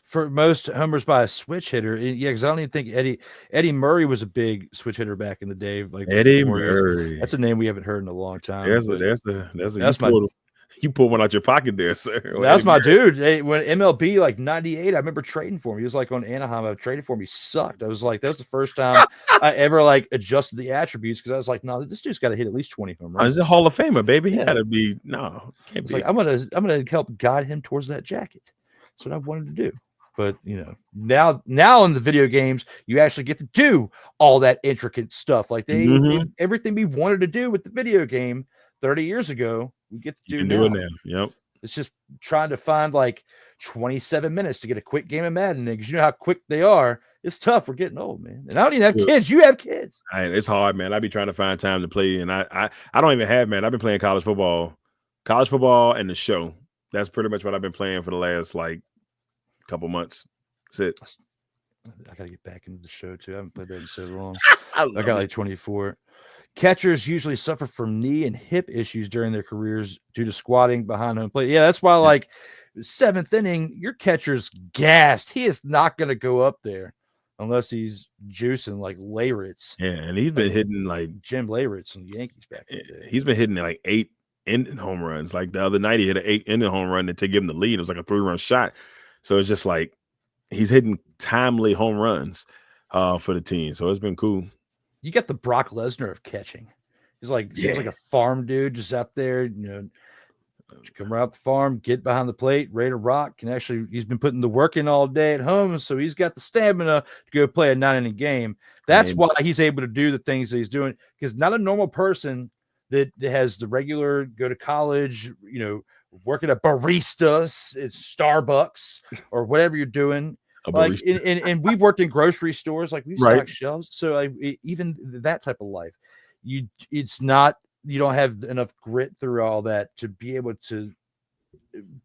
For most homers by a switch hitter, because I don't even think Eddie Murray was a big switch hitter back in the day. Like Eddie Murray, that's a name we haven't heard in a long time. You pulled one out your pocket there, sir. That's my dude. Hey, when MLB like '98, I remember trading for him. He was like on Anaheim. I traded for him. He sucked. I was like, that was the first time I ever like adjusted the attributes because I was like, no, this dude's got to hit at least 20 home runs. He's a Hall of Famer, baby. He got to be can't be. Like, I'm gonna help guide him towards that jacket. That's what I wanted to do. But now in the video games, you actually get to do all that intricate stuff. Like everything we wanted to do with the video game 30 years ago, we get to do now. Do it now. Yep. It's just trying to find like 27 minutes to get a quick game of Madden because you know how quick they are. It's tough. We're getting old, man. And I don't even have kids. You have kids. It's hard, man. I be trying to find time to play, and I don't even have, man. I've been playing college football and the show. That's pretty much what I've been playing for the last couple months. That's it. I gotta get back into the show too. I haven't played that in so long. I got like 24. Catchers usually suffer from knee and hip issues during their careers due to squatting behind home plate. Yeah, that's why like 7th inning, your catcher's gassed. He is not gonna go up there unless he's juicing like Leyritz. Yeah, and he's been hitting like Jim Leyritz and the Yankees back in the day. He's been hitting like 8 inning home runs. Like the other night, he hit an 8 inning home run to give him the lead. It was like a 3-run shot. So it's just like he's hitting timely home runs for the team. So it's been cool. You got the Brock Lesnar of catching. He's like seems like a farm dude just out there, come right out the farm, get behind the plate, ready to rock. And actually, he's been putting the work in all day at home, so he's got the stamina to go play a 9-inning game. That's why he's able to do the things that he's doing. Because not a normal person that has the regular go to college, working at baristas at Starbucks or whatever you're doing. Like, and we've worked in grocery stores, like we've stocked shelves. So like, even that type of life, you don't have enough grit through all that to be able to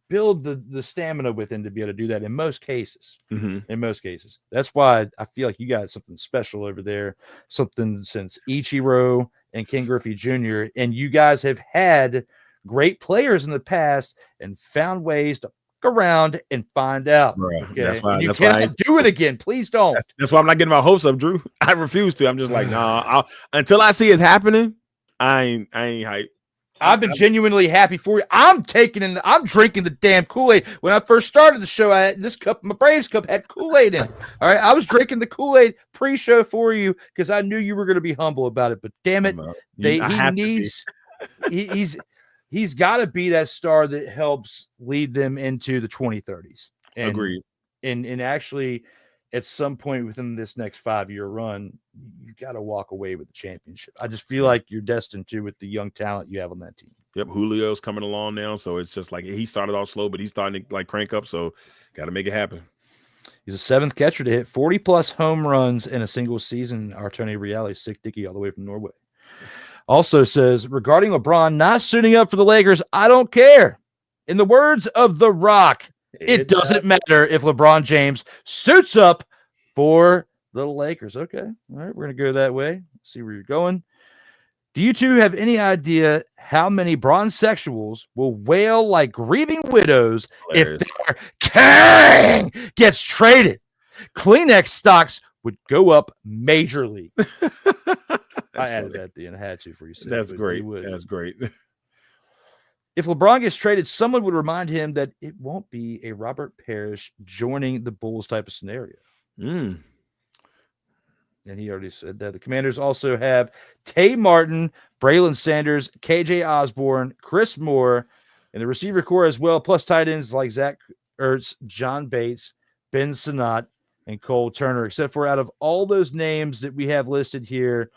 build the stamina within to be able to do that in most cases. In most cases. That's why I feel like you got something special over there, something since Ichiro and Ken Griffey Jr. And you guys have had great players in the past and found ways to go around and find out. Okay? That's why you cannot do it again. Please don't. That's why I'm not getting my hopes up, Drew. I refuse to. I'm just like, nah. Until I see it happening, I ain't hype. I've been genuinely happy for you. I'm drinking the damn Kool-Aid. When I first started the show, I had this cup, my Braves cup had Kool-Aid in it. All right. I was drinking the Kool-Aid pre-show for you because I knew you were going to be humble about it. But damn it, he's got to be that star that helps lead them into the 2030s. Agreed. And actually, at some point within this next 5-year run, you got to walk away with the championship. I just feel like you're destined to with the young talent you have on that team. Yep, Julio's coming along now, so it's just like he started off slow, but he's starting to like crank up. So got to make it happen. He's a 7th catcher to hit 40+ home runs in a single season. Artoni Reale, sick Dicky, all the way from Norway. Also says regarding LeBron not suiting up for the Lakers, I don't care. In the words of The Rock, it doesn't matter if LeBron James suits up for the Lakers. Okay. All right. We're going to go that way. See where you're going. Do you two have any idea how many bronzexuals will wail like grieving widows if their king gets traded? Kleenex stocks would go up majorly. I added that at the end. I had to for you. That's great. That's great. If LeBron gets traded, someone would remind him that it won't be a Robert Parrish joining the Bulls type of scenario. And he already said that. The Commanders also have Tay Martin, Braylon Sanders, KJ Osborne, Chris Moore, and the receiver core as well, plus tight ends like Zach Ertz, John Bates, Ben Sinnott, and Cole Turner. Except for out of all those names that we have listed here,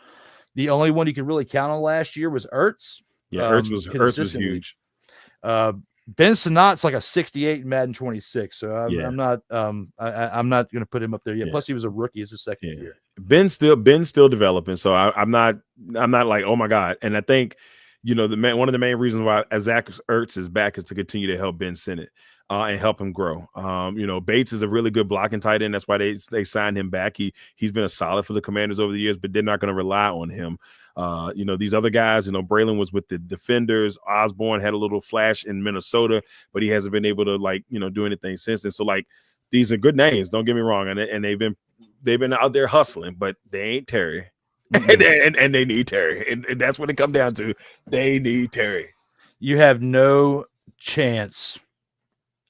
the only one you could really count on last year was Ertz. Yeah, Ertz was huge. Ben Sinnott's like a 68 in Madden 26, so I'm not going to put him up there yet. Yeah. Plus, he was a rookie; it's his second year. Ben's still developing, so I'm not like, oh my god. And I think one of the main reasons why Zach Ertz is back is to continue to help Ben Sinnott and help him grow. Bates is a really good blocking tight end. That's why they signed him back. He's been a solid for the Commanders over the years, but they're not going to rely on him. These other guys, Braylon was with the Defenders. Osborne had a little flash in Minnesota, but he hasn't been able to do anything since then. So these are good names. Don't get me wrong. And they've been out there hustling, but they ain't Terry. and they need Terry. And that's what it comes down to. They need Terry. You have no chance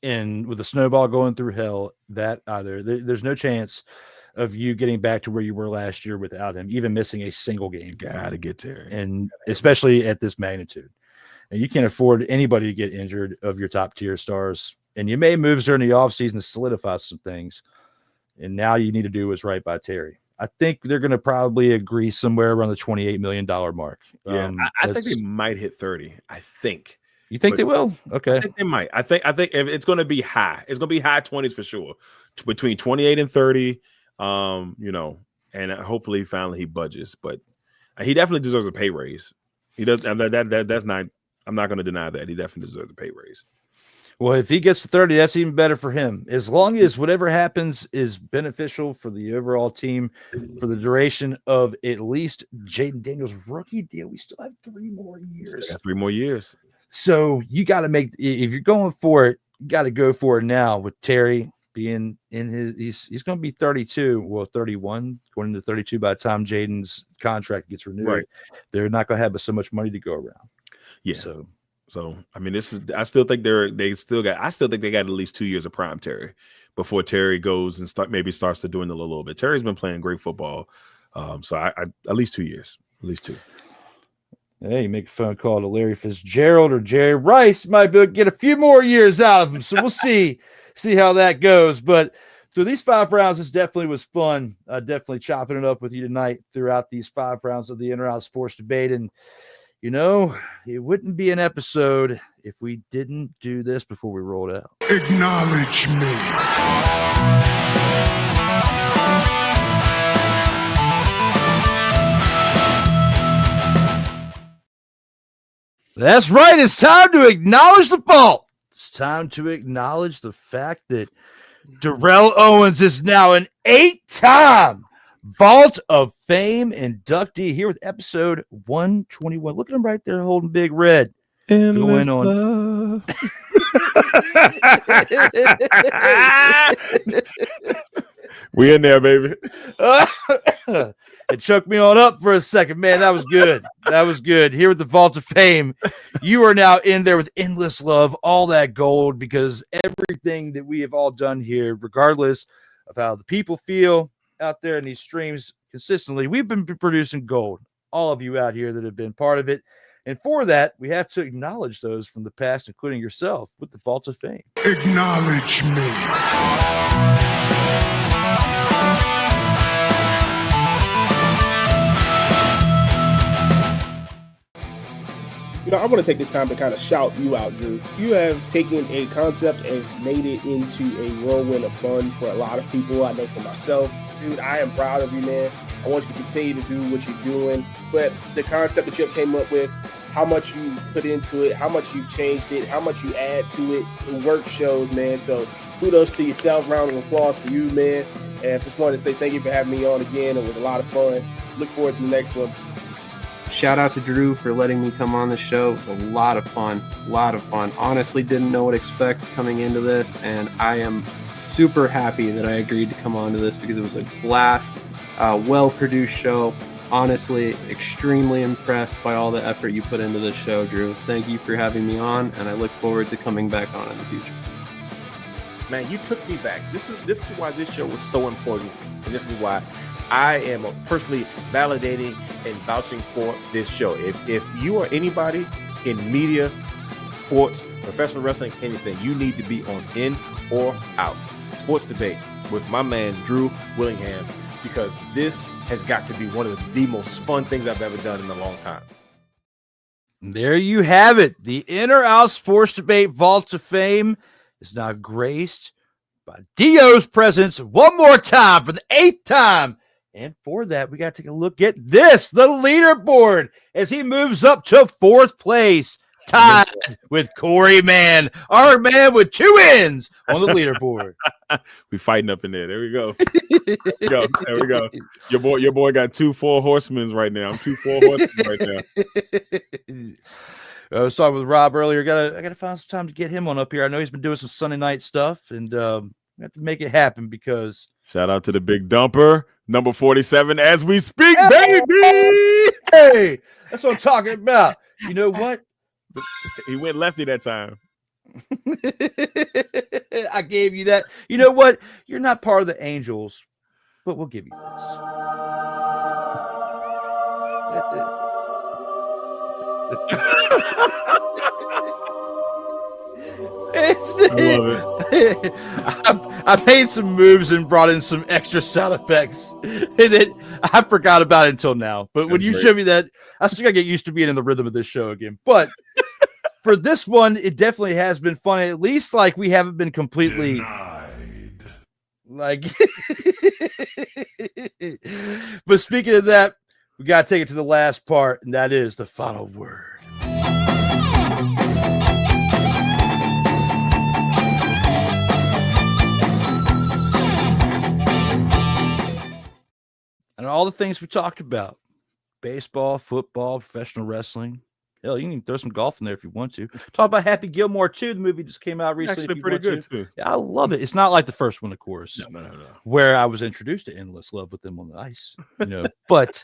with a snowball going through hell that either. There's no chance of you getting back to where you were last year without him, even missing a single game. Gotta get Terry. And especially at this magnitude. And you can't afford anybody to get injured of your top tier stars. And you made moves during the offseason to solidify some things. And now you need to do what's right by Terry. I think they're going to probably agree somewhere around the $28 million mark. Yeah, I think they might hit 30. I think. You think they will? Okay. I think they might. I think if it's going to be high. It's going to be high 20s for sure. Between 28 and 30. And hopefully finally he budges, but he definitely deserves a pay raise. He does. That's not. I'm not going to deny that he definitely deserves a pay raise. Well, if he gets to 30, that's even better for him. As long as whatever happens is beneficial for the overall team for the duration of at least Jaden Daniels' rookie deal, we still have 3 more years. 3 more years. So you got to if you're going for it, you got to go for it now with Terry. Being in he's going to be 32, 31, going into 32 by the time Jaden's contract gets renewed. Right. They're not going to have so much money to go around. Yeah. So I mean, I still think they got at least 2 years of prime Terry before Terry goes and starts to dwindle a little bit. Terry's been playing great football. So I at least 2 years, at least 2. Hey, you make a phone call to Larry Fitzgerald or Jerry Rice, might be able to get a few more years out of him. So we'll see how that goes. But through these 5 rounds, this definitely was fun. Definitely chopping it up with you tonight throughout these 5 rounds of the In or Out Sports Debate. And, it wouldn't be an episode if we didn't do this before we rolled out. Acknowledge me. That's right. It's time to acknowledge the fault. It's time to acknowledge the fact that Darrell Owens is now an 8-time Vault of Fame inductee here with episode 121. Look at him right there holding Big Red. Going on. We in there, baby. It choked me on up for a second. Man, that was good. That was good. Here at the Vault of Fame, you are now in there with endless love, all that gold, because everything that we have all done here, regardless of how the people feel out there in these streams consistently, we've been producing gold. All of you out here that have been part of it. And for that, we have to acknowledge those from the past, including yourself, with the Vault of Fame. Acknowledge me. I want to take this time to kind of shout you out, Drew. You have taken a concept and made it into a whirlwind of fun for a lot of people. I know for myself, dude, I am proud of you, man. I want you to continue to do what you're doing. But the concept that you came up with, how much you put into it, how much you've changed it, how much you add to it, the work shows, man. So kudos to yourself. Round of applause for you, man. And just wanted to say thank you for having me on again. It was a lot of fun. Look forward to the next one. Shout out to Drew for letting me come on the show. It was a lot of fun. Honestly, didn't know what to expect coming into this, and I am super happy that I agreed to come on to this because it was a blast, well-produced show. Honestly, extremely impressed by all the effort you put into this show, Drew. Thank you for having me on, and I look forward to coming back on in the future. Man, you took me back. This is why this show was so important, and this is why I am personally validating and vouching for this show. If you are anybody in media, sports, professional wrestling, anything, you need to be on In or Out Sports Debate with my man Drew Willingham, because this has got to be one of the most fun things I've ever done in a long time. There you have it. The In or Out Sports Debate Vault of Fame is now graced by Dio's presence one more time for the 8th time. And for that, we got to take a look at this, the leaderboard, as he moves up to 4th place, tied with Corey Mann, our man with 2 wins on the leaderboard. We fighting up in there. There we go. There we go. Your boy got 2 4 horsemen right now. I'm 2 4 horsemen right now. I was talking with Rob earlier. I gotta find some time to get him on up here. I know he's been doing some Sunday night stuff, and we have to make it happen because. Shout out to the big dumper, number 47, as we speak, baby. Hey, that's what I'm talking about. You know what? He went lefty that time. I gave you that. You know what? You're not part of the Angels, but we'll give you this. I love it. I made some moves and brought in some extra sound effects that I forgot about until now. But when you showed me that, I still gotta get used to being in the rhythm of this show again. But for this one, it definitely has been fun. At least like we haven't been completely like. But speaking of that, we gotta take it to the last part, and that is the final word. And all the things we talked about, baseball, football, professional wrestling. Hell, you can even throw some golf in there if you want to. Talk about Happy Gilmore, too. The movie just came out recently. Actually pretty good, too. Yeah, I love it. It's not like the first one, of course. No. Where I was introduced to endless love with them on the ice. But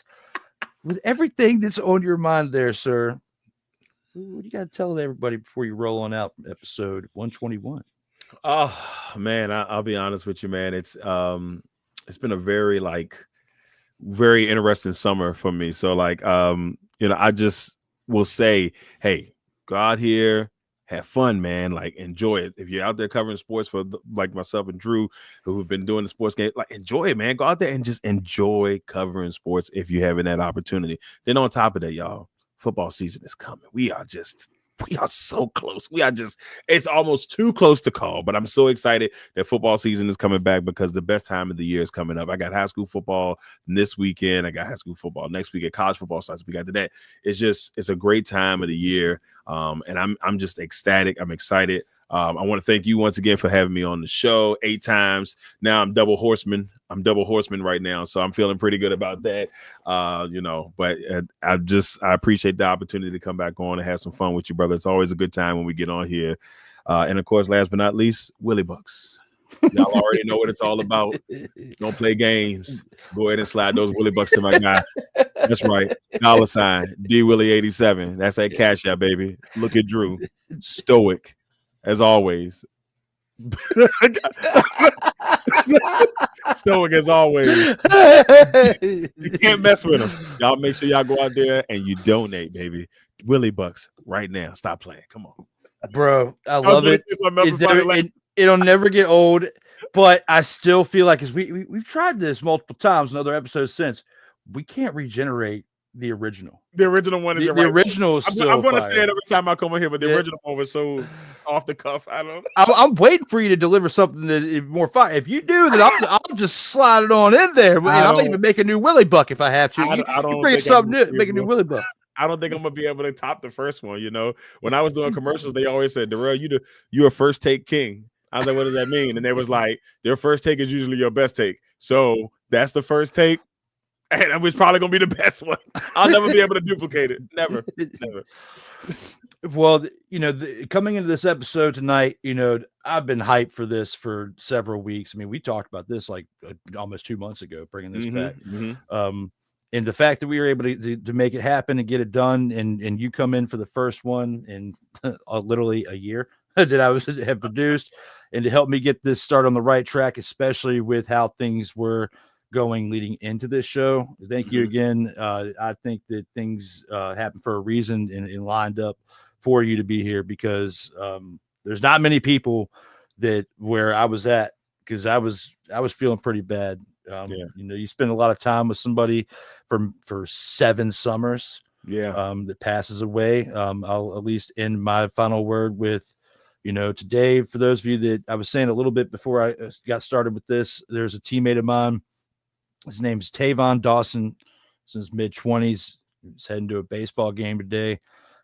with everything that's on your mind there, sir, what do you got to tell everybody before you roll on out from episode 121? Oh, man, I'll be honest with you, man. It's been a very interesting summer for me. So I just will say, hey, go out here, have fun, man. Like, enjoy it. If you're out there covering sports for like myself and Drew, who have been doing the sports game, like, enjoy it, man. Go out there and just enjoy covering sports if you're having that opportunity. Then on top of that, y'all, football season is coming. We are so close. It's almost too close to call, but I'm so excited that football season is coming back because the best time of the year is coming up. I got high school football this weekend. I got high school football next weekend. College football starts the week after that. It's a great time of the year. And I'm just ecstatic. I'm excited. I want to thank you once again for having me on the show 8 times. Now I'm double horseman right now. So I'm feeling pretty good about that. But I appreciate the opportunity to come back on and have some fun with you, brother. It's always a good time when we get on here. And of course, last but not least, Willie Bucks. Y'all already know what it's all about. Don't play games. Go ahead and slide those Willie Bucks to my guy. That's right. $, D Willie 87. That's that cash out, baby. Look at Drew. Stoic, as always. Stoic as always. You can't mess with him. Y'all make sure y'all go out there and you donate, baby. Willie Bucks right now. Stop playing. Come on. Bro, I love it. It'll never get old, but I still feel like as we've tried this multiple times in other episodes since, we can't regenerate the original. The original one is the original is still I'm going to say it every time I come in here, but the original one was so off the cuff. I'm waiting for you to deliver something that is more fire. If you do that, I'll just slide it on in there. I'll even make a new Willie Buck if I have to. I don't bring something new, make a new Willie Buck. I don't think I'm gonna be able to top the first one. You know, when I was doing commercials, they always said, "Darrell, you a first take king." I was like, "What does that mean?" And they was like, "Their first take is usually your best take." So that's the first take, and it's probably gonna be the best one. I'll never be able to duplicate it. Never. Well, coming into this episode tonight, I've been hyped for this for several weeks. I mean, we talked about this like almost 2 months ago, bringing this back. And the fact that we were able to make it happen and get it done, and you come in for the first one in literally a year that I have produced, and to help me get this started on the right track, especially with how things were going leading into this show. Thank you again. I think that things happen for a reason and lined up for you to be here, because there's not many people that where I was at, because I was feeling pretty bad. You spend a lot of time with somebody for 7 summers that passes away. I'll at least end my final word with, today, for those of you that I was saying a little bit before I got started with this, there's a teammate of mine. His name's Tavon Dawson. Since mid-20s. He's heading to a baseball game today.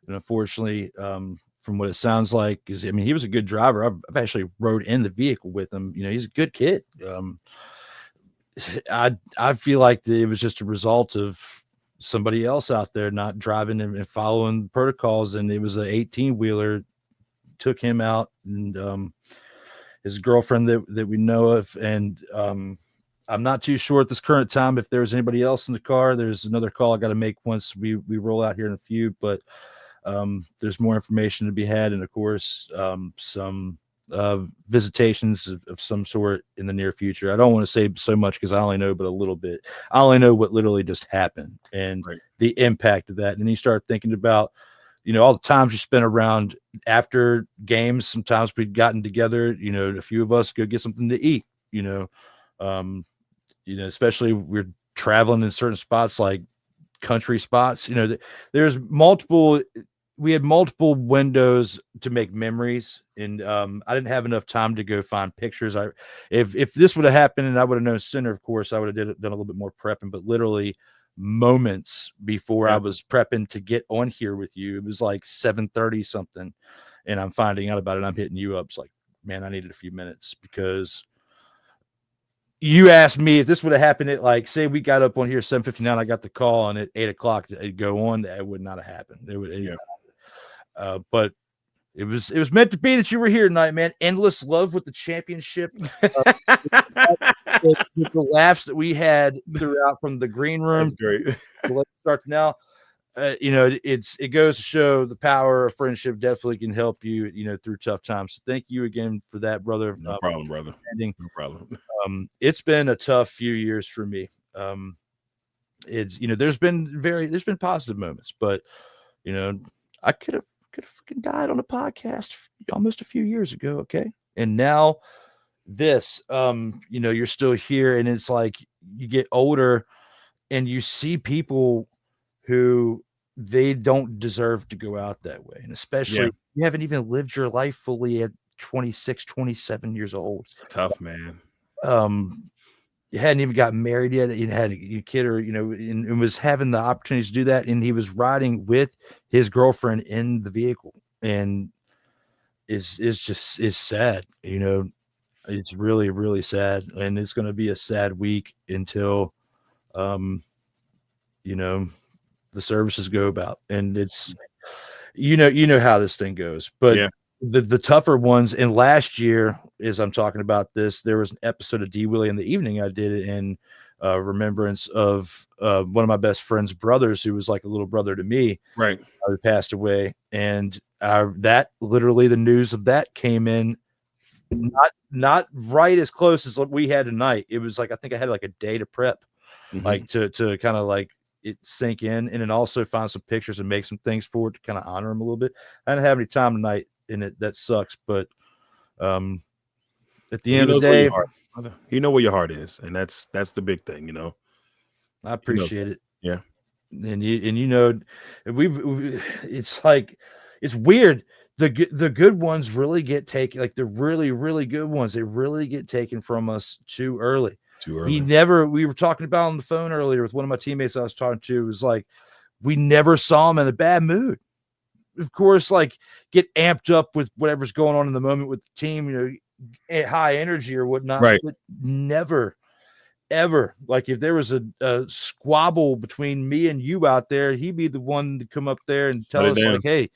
And unfortunately, from what it sounds like, he was a good driver. I've actually rode in the vehicle with him. He's a good kid. I feel like it was just a result of somebody else out there not driving and following protocols, and it was an 18-wheeler took him out, and his girlfriend that we know of, and I'm not too sure at this current time if there's anybody else in the car. There's another call I got to make once we roll out here in a few, but there's more information to be had, and of course some visitations of some sort in the near future. I don't want to say so much because I only know but a little bit. I only know what literally just happened and the impact of that. And then you start thinking about, all the times you spent around after games. Sometimes we'd gotten together, a few of us go get something to eat, especially we're traveling in certain spots like country spots. There's multiple. We had multiple windows to make memories, and I didn't have enough time to go find pictures. If this would have happened and I would have known sooner, of course, I would have done a little bit more prepping, but literally moments before I was prepping to get on here with you, it was like 7:30 something, and I'm finding out about it. I'm hitting you up. It's like, man, I needed a few minutes, because you asked me if this would have happened at, like, say we got up on here 7:59, I got the call, and at 8 o'clock it'd go on. That would not have happened. It would. But it was meant to be that you were here tonight, man. Endless love with the championship. The laughs that we had throughout from the green room. That's great. So let's start now. It goes to show the power of friendship definitely can help you, through tough times. So thank you again for that, brother. No problem, brother. No problem. It's been a tough few years for me. There's been positive moments, but I could have freaking died on a podcast almost a few years ago. Okay. And now this, you're still here, and it's like you get older and you see people who they don't deserve to go out that way. And especially you haven't even lived your life fully at 26, 27 years old. It's tough, man. You hadn't even got married yet. You had a kid, or, and was having the opportunity to do that. And he was riding with his girlfriend in the vehicle, and is sad. It's really, really sad. And it's going to be a sad week until, the services go about. And it's, how this thing goes, but the tougher ones. And last year, as I'm talking about this, there was an episode of D. Willie in the Evening. I did it in remembrance of one of my best friend's brothers, who was like a little brother to me, right? Who passed away. And that literally the news of that came in not right as close as what we had tonight. It was like, I think I had like a day to prep, like to kind of like it sink in, and then also find some pictures and make some things for it to kind of honor him a little bit. I didn't have any time tonight, and that sucks. But at the end of the day, you know where your heart is, and that's the big thing, you know. I appreciate it. Yeah. And you know, it's like, it's weird. The good ones really get taken, like the really, really good ones, they really get taken from us too early. We were talking about on the phone earlier with one of my teammates I was talking to, was like, we never saw him in a bad mood. Of course, like get amped up with whatever's going on in the moment with the team, you know, at high energy or whatnot, right? But never, ever, like if there was a squabble between me and you out there, he'd be the one to come up there and tell us like, hey,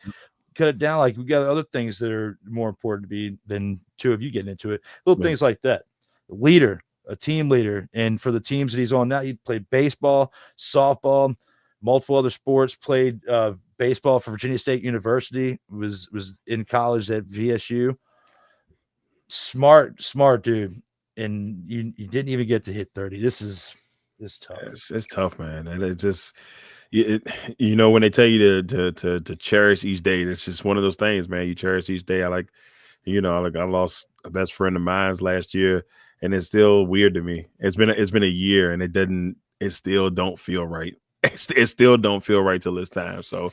cut it down. Like we got other things that are more important to be than two of you getting into it. Little things like that. Leader, a team leader. And for the teams that he's on now, he played baseball, softball, multiple other sports, played baseball for Virginia State University, was in college at VSU. Smart dude. And you didn't even get to hit 30. This is tough. It's tough, man. And it just, you know, when they tell you to cherish each day, it's just one of those things, man. You cherish each day. I lost a best friend of mine last year, and it's still weird to me. It's been a year, and it still don't feel right. It still don't feel right till this time. So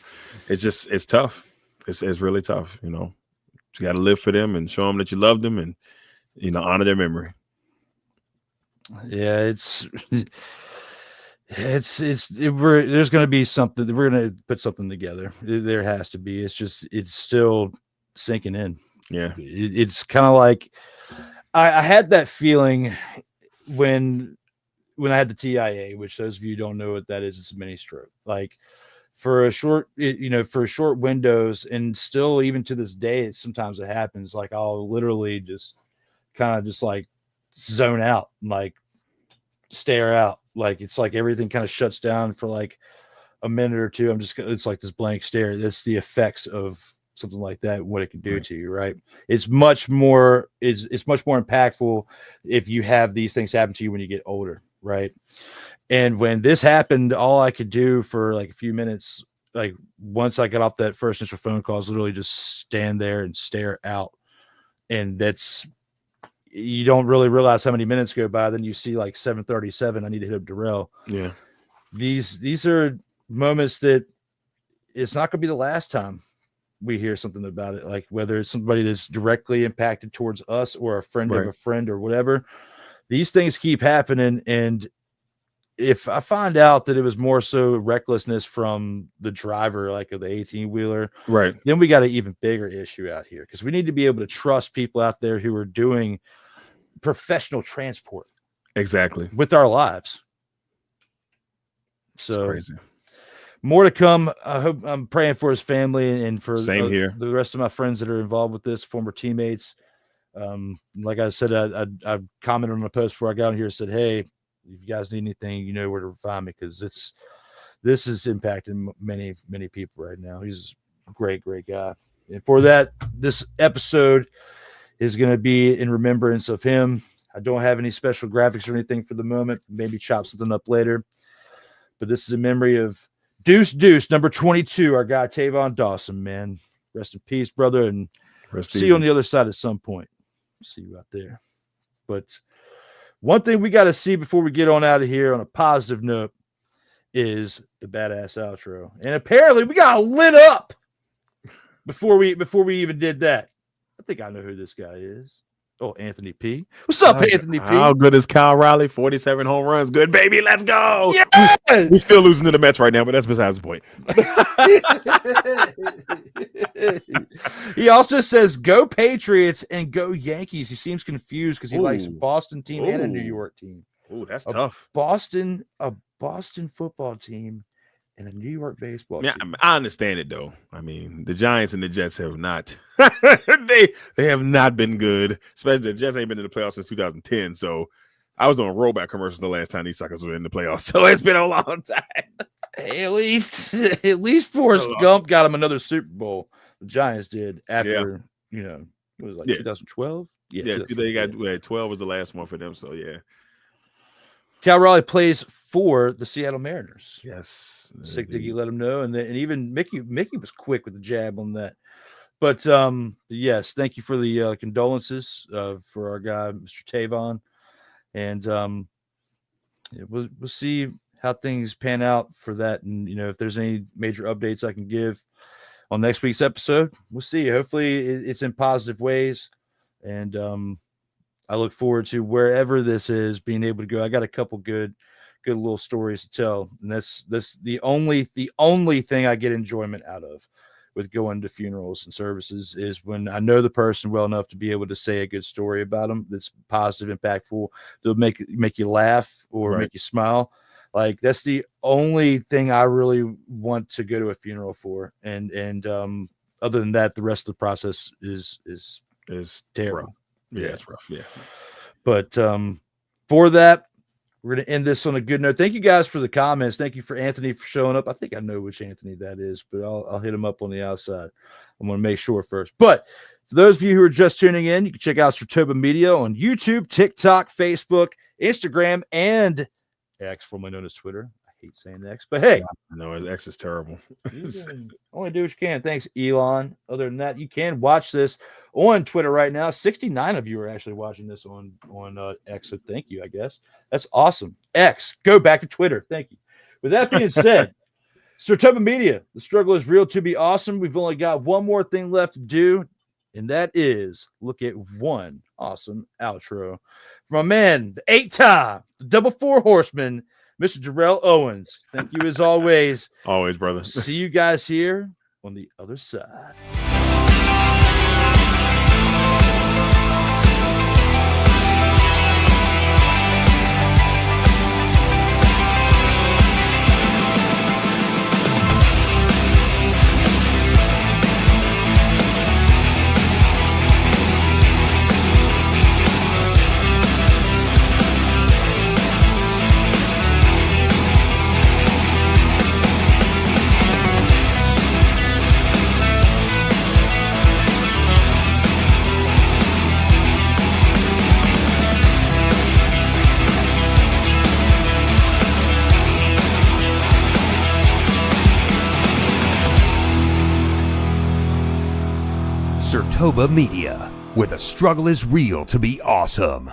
it's tough. It's really tough. You know, you got to live for them and show them that you love them, and you know, honor their memory. Yeah, there's going to be something. We're going to put something together. There has to be. It's still sinking in. Yeah, it's kind of like I had that feeling when I had the TIA, which those of you who don't know what that is, it's a mini stroke. Like for short windows, and still even to this day, sometimes it happens. Like I'll literally just kind of just like zone out, like stare out, like it's like everything kind of shuts down for like a minute or two. It's like this blank stare. That's the effects of something like that, what it can do to you, right? It's much more impactful if you have these things happen to you when you get older, right? And when this happened, all I could do for like a few minutes, like once I got off that first initial phone call, is literally just stand there and stare out. And you don't really realize how many minutes go by. Then you see like 7:37. I need to hit up Darrell. Yeah. These are moments that it's not going to be the last time we hear something about it. Like whether it's somebody that's directly impacted towards us or a friend of a friend or whatever, these things keep happening. And if I find out that it was more so recklessness from the driver, like of the 18-wheeler, right, then we got an even bigger issue out here, because we need to be able to trust people out there who are doing professional transport exactly with our lives. So crazy. More to come. I hope, I'm praying for his family and for here. The rest of my friends that are involved with this, former teammates. Like I said, I commented on a post before I got on here and said, hey, if you guys need anything, you know where to find me, because this is impacting many, many people right now. He's a great guy. And for that, this episode is going to be in remembrance of him. I don't have any special graphics or anything for the moment. Maybe chop something up later. But this is a memory of Deuce, number 22, our guy Tavon Dawson, man. Rest in peace, brother, and see you on the other side at some point. See you out there. But one thing we got to see before we get on out of here on a positive note is the badass outro. And apparently we got lit up before we even did that. I think I know who this guy is. Oh, Anthony P. What's up, Anthony P? How good is Kyle Raleigh? 47 home runs. Good, baby. Let's go. Yeah! We're still losing to the Mets right now, but that's besides the point. He also says, go Patriots and go Yankees. He seems confused because he likes a Boston team and a New York team. Oh, that's tough. A Boston football team and a New York baseball Yeah, team. I understand it though. I mean, the Giants and the Jets have not they have not been good. Especially the Jets ain't been in the playoffs since 2010. So I was on rollback commercials the last time these suckers were in the playoffs. So it's been a long time. Hey, at least Forrest Gump got him another Super Bowl. The Giants did after it was like 2012. Yeah, they got 12 was the last one for them. So yeah. Cal Raleigh plays for the Seattle Mariners. Yes. Sick Diggy let him know. And even Mickey was quick with the jab on that. But yes, thank you for the condolences for our guy, Mr. Tavon. And we'll see how things pan out for that. And, if there's any major updates I can give on next week's episode, we'll see. Hopefully it's in positive ways. And I look forward to wherever this is being able to go. I got a couple good little stories to tell. And that's the only thing I get enjoyment out of with going to funerals and services is when I know the person well enough to be able to say a good story about them that's positive, impactful, that'll make you laugh or make you smile. Like that's the only thing I really want to go to a funeral for. And other than that, the rest of the process is terrible. Rough. Yeah, it's rough. Yeah. But for that, we're going to end this on a good note. Thank you guys for the comments. Thank you for Anthony for showing up. I think I know which Anthony that is, but I'll hit him up on the outside. I'm going to make sure first. But for those of you who are just tuning in, you can check out SIRTOBA Media on YouTube, TikTok, Facebook, Instagram, and X, formerly known as Twitter. I hate saying X, but hey. No, X is terrible. Only do what you can. Thanks, Elon. Other than that, you can watch this on Twitter right now. 69 of you are actually watching this on X, so thank you, I guess. That's awesome. X, go back to Twitter. Thank you. With that being said, SIRTOBA Media, the struggle is real to be awesome. We've only got one more thing left to do, and that is look at one awesome outro from a man, the 8-time, the double 4 horseman, Mr. Darrell Owens. Thank you as always. Always, brother. See you guys here on the other side. SIRTOBA Media, where the struggle is real to be awesome.